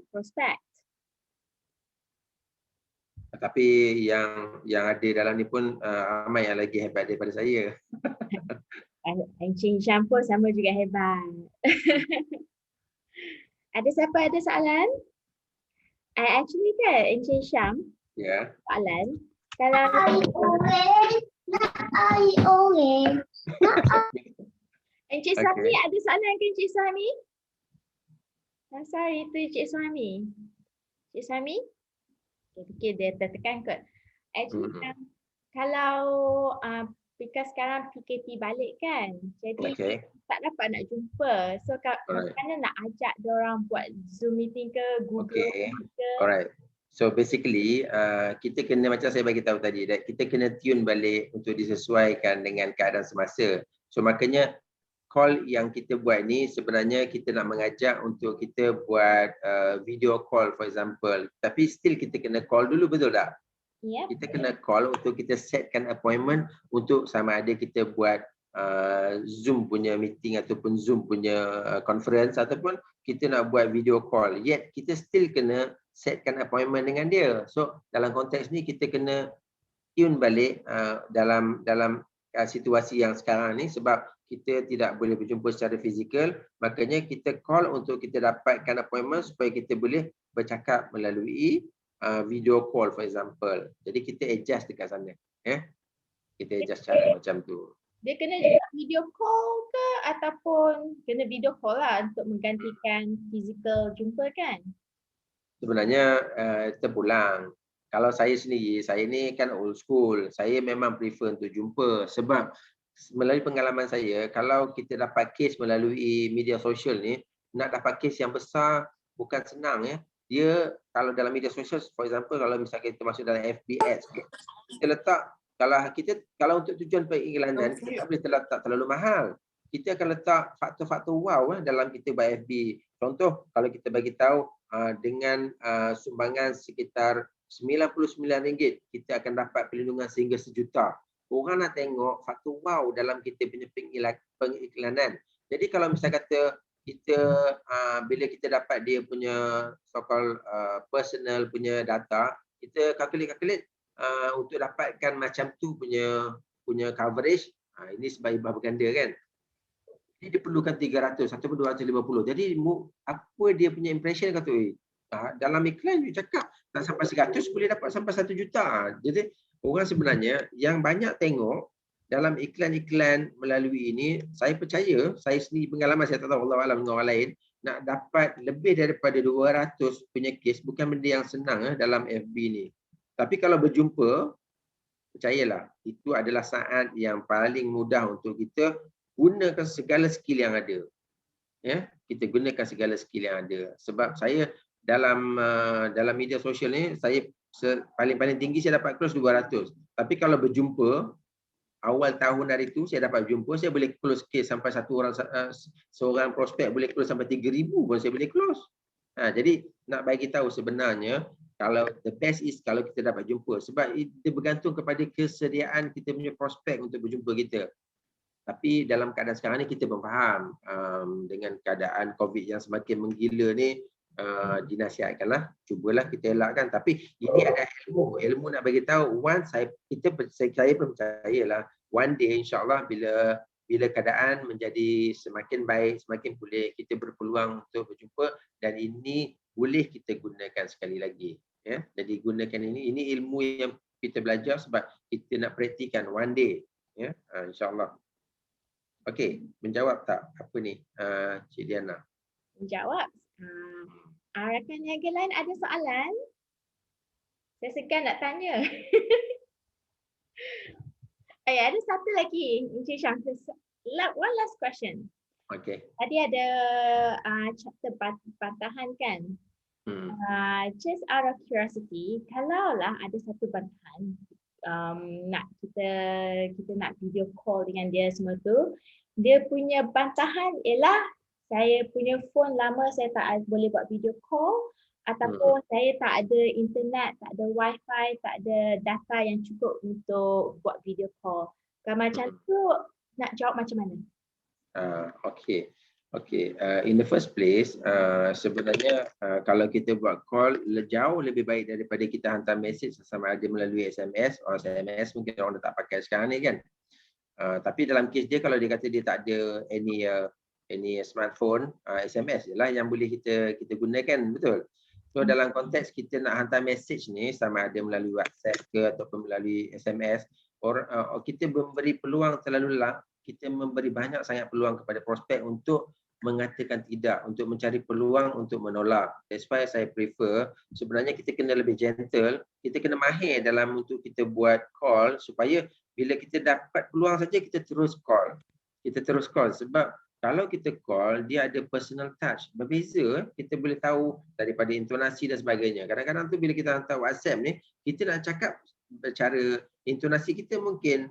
Speaker 2: prospek.
Speaker 1: Tapi yang ada dalam ni pun ramai yang lagi hebat daripada saya.
Speaker 2: Encik Hisham pun sama juga hebat. Ada siapa ada soalan? Actually kan Encik Hisham,
Speaker 1: Ya.
Speaker 2: Soalan. Kalau Encik Suhami
Speaker 1: Okay.
Speaker 2: ada soalan ke Encik Suhami? Sorry, itu Encik Suhami. Encik Suhami? Saya fikir dia tertekan kot. Actually, kalau because sekarang PKP balik kan, jadi
Speaker 1: Okay.
Speaker 2: tak dapat nak jumpa. So
Speaker 1: Alright.
Speaker 2: macam mana nak ajak diorang buat Zoom meeting ke, Google
Speaker 1: Okay.
Speaker 2: Meet ke?
Speaker 1: Alright. So basically kita kena, macam saya bagi tahu tadi, that kita kena tune balik untuk disesuaikan dengan keadaan semasa. So makanya call yang kita buat ni sebenarnya kita nak mengajak untuk kita buat video call for example. Tapi still kita kena call dulu, betul tak?
Speaker 2: Yep.
Speaker 1: Kita kena call untuk kita setkan appointment untuk sama ada kita buat Zoom punya meeting ataupun Zoom punya conference ataupun kita nak buat video call. Yet kita still kena setkan appointment dengan dia. So dalam konteks ni kita kena tune balik dalam situasi yang sekarang ni sebab kita tidak boleh berjumpa secara fizikal, makanya kita call untuk kita dapatkan appointment supaya kita boleh bercakap melalui video call for example. Jadi kita adjust dekat sana. Kita adjust cara macam tu.
Speaker 2: Dia kena juga video call ke ataupun kena video call lah untuk menggantikan physical jumpa kan?
Speaker 1: Sebenarnya terpulang. Kalau saya sendiri, saya ni kan old school. Saya memang prefer untuk jumpa sebab melalui pengalaman saya, kalau kita dapat kes melalui media sosial ni, nak dapat kes yang besar bukan senang ya. Dia kalau dalam media sosial, for example, kalau misalnya kita masuk dalam FB Ads, kita letak, kalau untuk tujuan periklanan, kita tak boleh letak terlalu mahal. Kita akan letak faktor-faktor wow dalam kita buat FB. Contoh, kalau kita bagi tahu dengan sumbangan sekitar RM99, kita akan dapat perlindungan sehingga RM1 juta. Orang nak tengok faktor wow dalam kita punya pengiklanan. Jadi kalau misalnya kata kita bila kita dapat dia punya so-called personal punya data, kita calculate untuk dapatkan macam tu punya coverage, ini sebagai imbas berganda kan. Jadi dia perlukan 300 ataupun 250. Jadi apa dia punya impression kata, dalam iklan dia cakap tak sampai 100 boleh dapat sampai 1 juta. Jadi orang sebenarnya yang banyak tengok dalam iklan-iklan melalui ini, saya percaya, saya sendiri pengalaman, saya tak tahu Allah Alam dengan orang lain, nak dapat lebih daripada 200 punya kes bukan benda yang senang dalam FB ni. Tapi kalau berjumpa, percayalah, itu adalah saat yang paling mudah untuk kita gunakan segala skill yang ada. Kita gunakan segala skill yang ada. Sebab saya dalam media sosial ni, saya paling tinggi saya dapat close 200. Tapi kalau berjumpa awal tahun hari tu saya dapat berjumpa, saya boleh close case sampai seorang prospek boleh close sampai 3,000 pun saya boleh close. Jadi nak bagi tahu sebenarnya kalau the best is kalau kita dapat jumpa, sebab itu bergantung kepada kesediaan kita punya prospek untuk berjumpa kita. Tapi dalam keadaan sekarang ni kita faham dengan keadaan COVID yang semakin menggila ni, dinasihatkanlah, cubalah kita elakkan. Tapi ini ada ilmu nak bagi tahu. Saya pun percayalah one day insyaAllah bila keadaan menjadi semakin baik, semakin pulih, kita berpeluang untuk berjumpa dan ini boleh kita gunakan sekali lagi. Jadi gunakan ini ilmu yang kita belajar sebab kita nak praktikan one day. InsyaAllah. Okey, menjawab tak apa ni Cik Diana?
Speaker 2: Menjawab. Rakan niaga lain ada soalan? Saya segan nak tanya. Ada satu lagi, Encik Syam. One last question.
Speaker 1: Okay.
Speaker 2: Tadi ada chapter bantahan kan? Just out of curiosity, kalaulah ada satu bantahan nak kita nak video call dengan dia semua tu, dia punya bantahan ialah saya punya phone lama saya tak boleh buat video call ataupun saya tak ada internet, tak ada wifi, tak ada data yang cukup untuk buat video call. Kalau macam tu nak jawab macam mana?
Speaker 1: Okay. In the first place, sebenarnya kalau kita buat call jauh lebih baik daripada kita hantar message sama ada melalui SMS atau SMS mungkin orang dah tak pakai sekarang ni kan. Tapi dalam kes dia kalau dia kata dia tak ada any smartphone, SMS je lah yang boleh kita gunakan, betul. So dalam konteks kita nak hantar message ni, sama ada melalui WhatsApp ke ataupun melalui SMS, kita memberi peluang terlalu kita memberi banyak sangat peluang kepada prospek untuk mengatakan tidak, untuk mencari peluang untuk menolak. That's why saya prefer sebenarnya kita kena lebih gentle, kita kena mahir dalam untuk kita buat call supaya bila kita dapat peluang saja kita terus call. Kita terus call sebab kalau kita call, dia ada personal touch. Berbeza, kita boleh tahu daripada intonasi dan sebagainya. Kadang-kadang tu bila kita hantar WhatsApp ni, kita nak cakap cara intonasi kita mungkin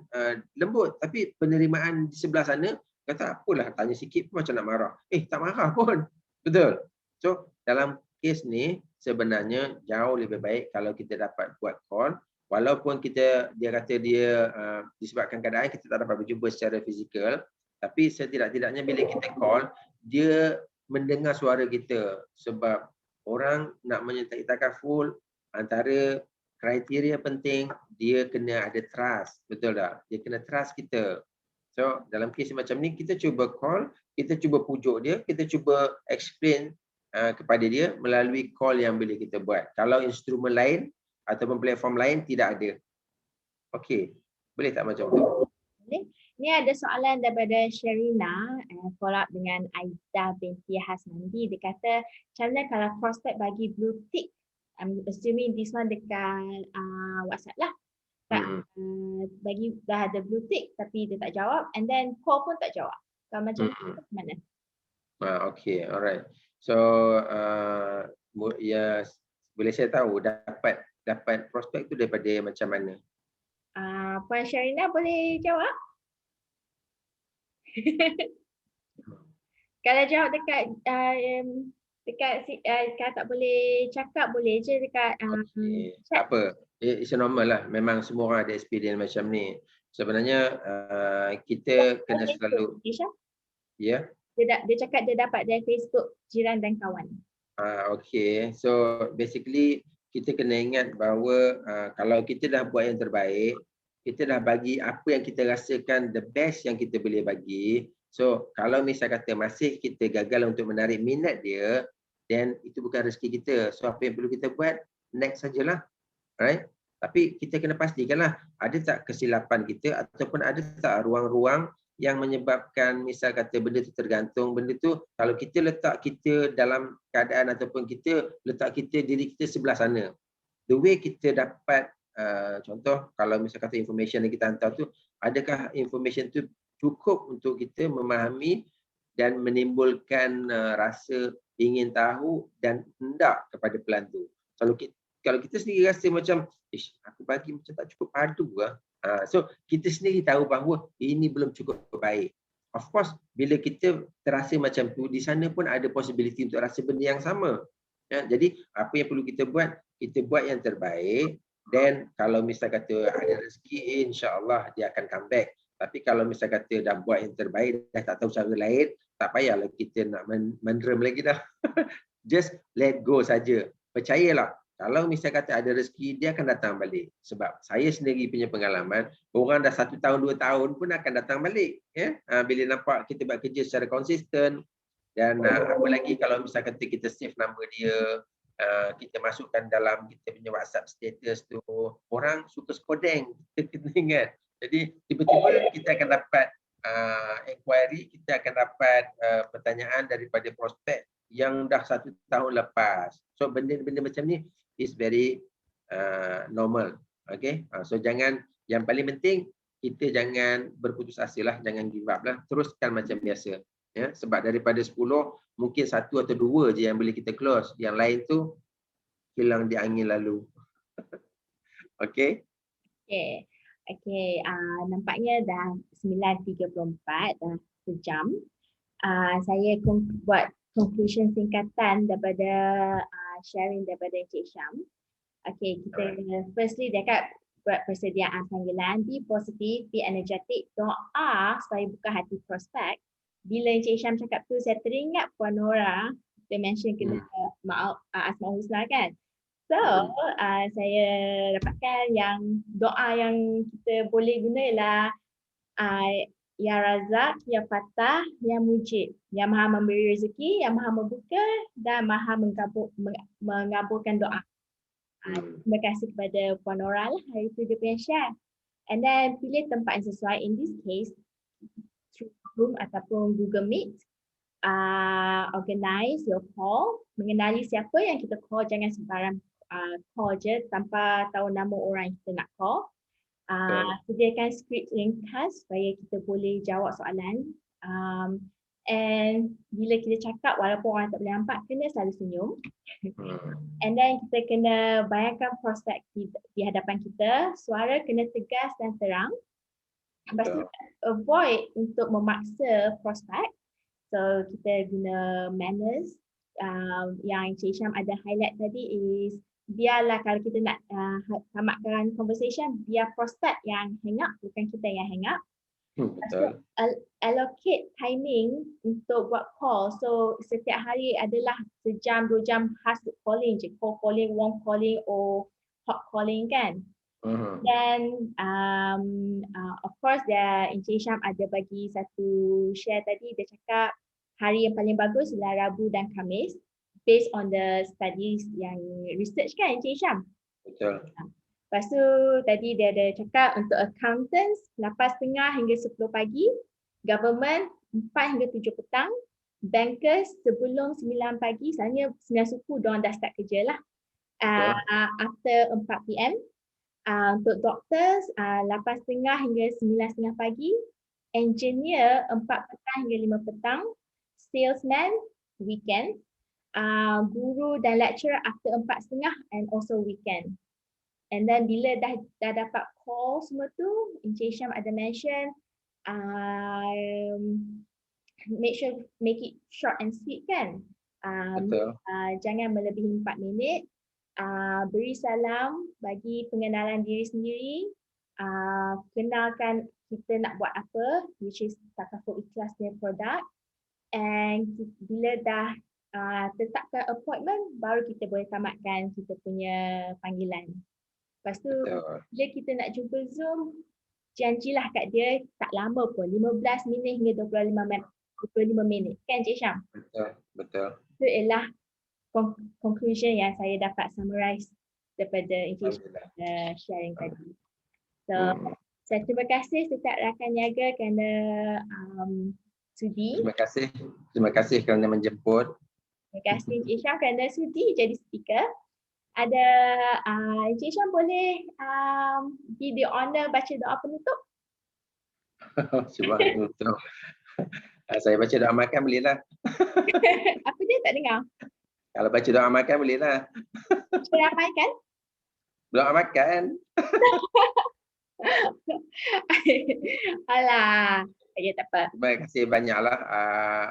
Speaker 1: lembut. Tapi penerimaan di sebelah sana, kata apalah tanya sikit pun macam nak marah. Tak marah pun. Betul? So, dalam kes ni, sebenarnya jauh lebih baik kalau kita dapat buat call. Walaupun dia kata dia disebabkan keadaan, kita tak dapat berjumpa secara fizikal. Tapi setidak-tidaknya bila kita call, dia mendengar suara kita. Sebab orang nak menyertai takaful, antara kriteria penting, dia kena ada trust. Betul tak? Dia kena trust kita. So, dalam kes macam ni, kita cuba call, kita cuba pujuk dia, kita cuba explain kepada dia melalui call yang boleh kita buat. Kalau instrumen lain ataupun platform lain, tidak ada. Okey. Boleh tak macam tu?
Speaker 2: Boleh. Ni ada soalan daripada Sherina, follow up dengan Aida binti Hasnandi. Dia kata, macam mana kalau prospect bagi blue tick? I'm assuming this one dekat WhatsApp lah. Bagi dah ada blue tick tapi dia tak jawab, and then call pun tak jawab. Kalau macam tu mana?
Speaker 1: Okay, alright. So, ya, boleh saya tahu dapat prospek tu daripada macam mana?
Speaker 2: Puan Sherina boleh jawab? Kalau jawab dekat kalau tak boleh cakap, boleh je dekat
Speaker 1: tak apa, it's normal lah. Memang semua orang ada experience macam ni. Sebenarnya kita kena selalu ya.
Speaker 2: Dia cakap dia dapat dari Facebook jiran dan kawan.
Speaker 1: Okay, so basically kita kena ingat bahawa kalau kita dah buat yang terbaik, kita dah bagi apa yang kita rasakan the best yang kita boleh bagi. So, kalau misal kata masih kita gagal untuk menarik minat dia, then itu bukan rezeki kita. So, apa yang perlu kita buat, next sajalah. Alright? Tapi kita kena pastikanlah ada tak kesilapan kita ataupun ada tak ruang-ruang yang menyebabkan misal kata benda tu tergantung. Benda tu kalau kita letak kita dalam keadaan ataupun kita letak diri kita sebelah sana. The way kita dapat contoh kalau misal kata information yang kita hantar tu, adakah information tu cukup untuk kita memahami dan menimbulkan rasa ingin tahu dan hendak kepada pelan tu. Kalau kita sendiri rasa macam aku bagi macam tak cukup padu lah. So kita sendiri tahu bahawa ini belum cukup baik. Of course bila kita terasa macam tu, di sana pun ada possibility untuk rasa benda yang sama. Jadi apa yang perlu kita buat yang terbaik. Dan kalau misal kata ada rezeki, insya-Allah dia akan come back. Tapi kalau misal kata dah buat yang terbaik, dah tak tahu cara lain, tak payahlah kita nak menderem lagi dah. Just let go saja. Percayalah, kalau misal kata ada rezeki, dia akan datang balik. Sebab saya sendiri punya pengalaman, orang dah 1 tahun, 2 tahun pun akan datang balik. Bila nampak kita buat kerja secara konsisten. Dan apa lagi kalau misal kata kita save nama dia, kita masukkan dalam kita punya WhatsApp status tu, orang suka skodeng, kita kena ingat. Jadi tiba-tiba kita akan dapat inquiry, kita akan dapat pertanyaan daripada prospek yang dah 1 tahun lepas. So benda-benda macam ni is very normal. Okay, so yang paling penting kita jangan berputus asa lah, jangan give up lah, teruskan macam biasa. Ya, sebab daripada 10 mungkin 1 atau 2 je yang boleh kita close, yang lain tu hilang di angin lalu. Okey.
Speaker 2: Okey, nampaknya dah 9.34, dah sejam. Saya buat conclusion singkatan daripada sharing daripada Encik Syam. Okey, kita firstly dekat buat persediaan panggilan, be positive, be energetic, doa supaya buka hati prospek. Bila Encik Syam cakap tu, saya teringat Puan Nora, dia mention kena Asmaul Husna kan. So, saya dapatkan yang doa yang kita boleh guna ialah Ya Razak, Ya Fatah, Ya Mujib, yang Maha memberi rezeki, yang Maha membuka dan Maha mengabulkan doa. Terima kasih kepada Puan Nora lah, hari itu dia punya share. And then pilih tempat yang sesuai, in this case through Zoom ataupun Google Meet. Organize your call, mengenali siapa yang kita call, jangan sembarang call je tanpa tahu nama orang yang kita nak call. Sediakan skrip ringkas supaya kita boleh jawab soalan. And bila kita cakap, walaupun orang tak boleh nampak, kena selalu senyum. And then kita kena bayangkan prospek di hadapan kita, suara kena tegas dan terang. Lepas tu avoid untuk memaksa prospek. So kita guna manners. Yang Encik Syam ada highlight tadi is biarlah kalau kita nak tamatkan conversation, biar prospek yang hang up, bukan kita yang hang up. So, allocate timing untuk buat call. So setiap hari adalah sejam, 2 jam khas calling je. Cold calling, warm calling or hot calling kan. Dan of course Encik Syam ada bagi satu share tadi, dia cakap hari yang paling bagus adalah Rabu dan Khamis based on the studies yang research kan Encik Syam.
Speaker 1: Betul.
Speaker 2: Lepas tu tadi dia ada cakap untuk accountants 8.30 hingga 10 pagi, government 4 hingga 7 petang, bankers sebelum 9 pagi, misalnya 9 suku diorang dah start kerja lah. After 4 PM. Untuk doctors 8.30 hingga 9.30 pagi, engineer 4 petang hingga 5 petang, salesman weekend, guru dan lecturer after 4.30 and also weekend. And then bila dah dapat call semua tu, Encik Syam ada mention make it short and sweet kan. Jangan melebihi 4 minit. Beri salam, bagi pengenalan diri sendiri, kenalkan kita nak buat apa, which is Takaful Ikhlas punya produk, and bila dah tetapkan appointment, baru kita boleh tamatkan kita punya panggilan. Lepas tu bila kita nak jumpa Zoom, janjilah kat dia tak lama pun, 15 minit hingga 25 minit kan Encik Syam?
Speaker 1: Betul.
Speaker 2: Itu ialah conclusion yang saya dapat summarize daripada Encik sharing tadi. So, saya terima kasih setiap rakan niaga kerana sudi.
Speaker 1: Terima kasih kerana menjemput.
Speaker 2: Terima kasih Encik Syam kerana sudi jadi speaker. Ada Encik Syam boleh give the honor baca doa penutup?
Speaker 1: Cuba penutup. Saya baca doa makan boleh lah.
Speaker 2: Apa dia tak dengar?
Speaker 1: Kalau baca doa makan boleh lah.
Speaker 2: Doa makan?
Speaker 1: Doa makan.
Speaker 2: Alah, ya tak apa.
Speaker 1: Terima kasih banyaklah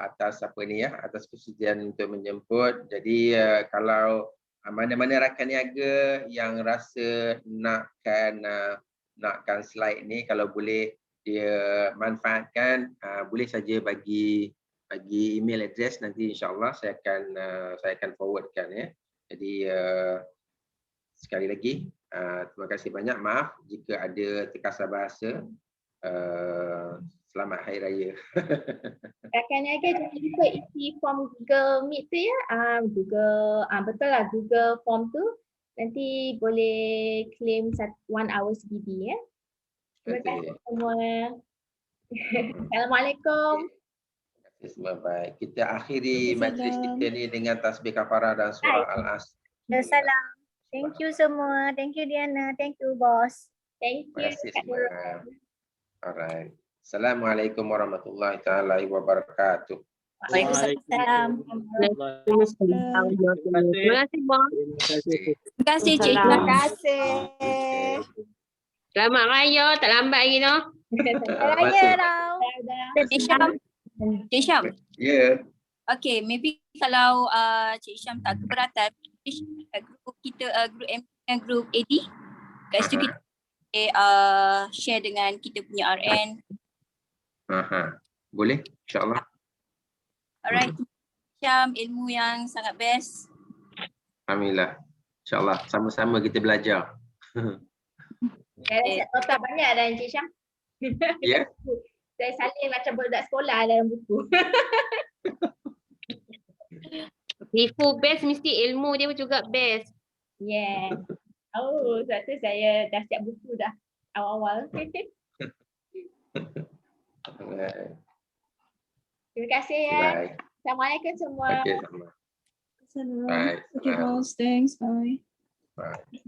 Speaker 1: atas atas kesediaan untuk menjemput. Jadi kalau mana-mana rakan niaga yang rasa nakkan slide ni, kalau boleh dia manfaatkan, boleh saja bagi email address, nanti insyaAllah saya akan forwardkan ya. Jadi sekali lagi terima kasih banyak, maaf jika ada terkasar bahasa. Selamat Hari Raya.
Speaker 2: Rakan niaga jangan lupa isi form Google Meet tu ya. Betul lah, Google form tu nanti boleh claim 1 hour CBD ya. Terima kasih semua. Assalamualaikum.
Speaker 1: Terima kasih semua, baik. Kita akhiri majlis kita ni dengan tasbih kafarah dan surah Al-Asr.
Speaker 3: Salam. Thank you semua. Thank you Diana. Thank you boss.
Speaker 2: Thank you.
Speaker 1: Terima kasih semua. Alright. Assalamualaikum warahmatullahi taala wabarakatuh.
Speaker 3: Waalaikumsalam.
Speaker 4: Terima kasih, Bang.
Speaker 3: Terima kasih Cik.
Speaker 2: Terima kasih.
Speaker 4: Selamat Raya, tak lambat lagi no.
Speaker 3: Selamat Raya tau. Cik Syam. Cik Syam.
Speaker 1: Ya.
Speaker 3: Okay, maybe kalau Cik Syam tak keberatan, grup kita, grup M dan grup AD, kat situ kita share dengan kita punya RN.
Speaker 1: Boleh, insyaAllah.
Speaker 3: Alright, Syam, ilmu yang sangat best.
Speaker 1: Alhamdulillah. InsyaAllah, sama-sama kita belajar.
Speaker 2: Saya rasa total banyak dah Encik Syam.
Speaker 1: Ya?
Speaker 2: Saya salin macam budak sekolah dalam buku.
Speaker 4: Tifu best mesti ilmu dia juga best.
Speaker 2: Yes. Oh, sebab tu saya dah siap buku dah awal-awal.
Speaker 1: Alright.
Speaker 2: Terima kasih ya.
Speaker 1: Bye.
Speaker 2: Assalamualaikum semua.
Speaker 1: Okay, sama.
Speaker 5: Salam.
Speaker 1: Bye.
Speaker 5: Okay,
Speaker 1: Salam.
Speaker 5: boss. Thanks. Bye.
Speaker 1: Bye.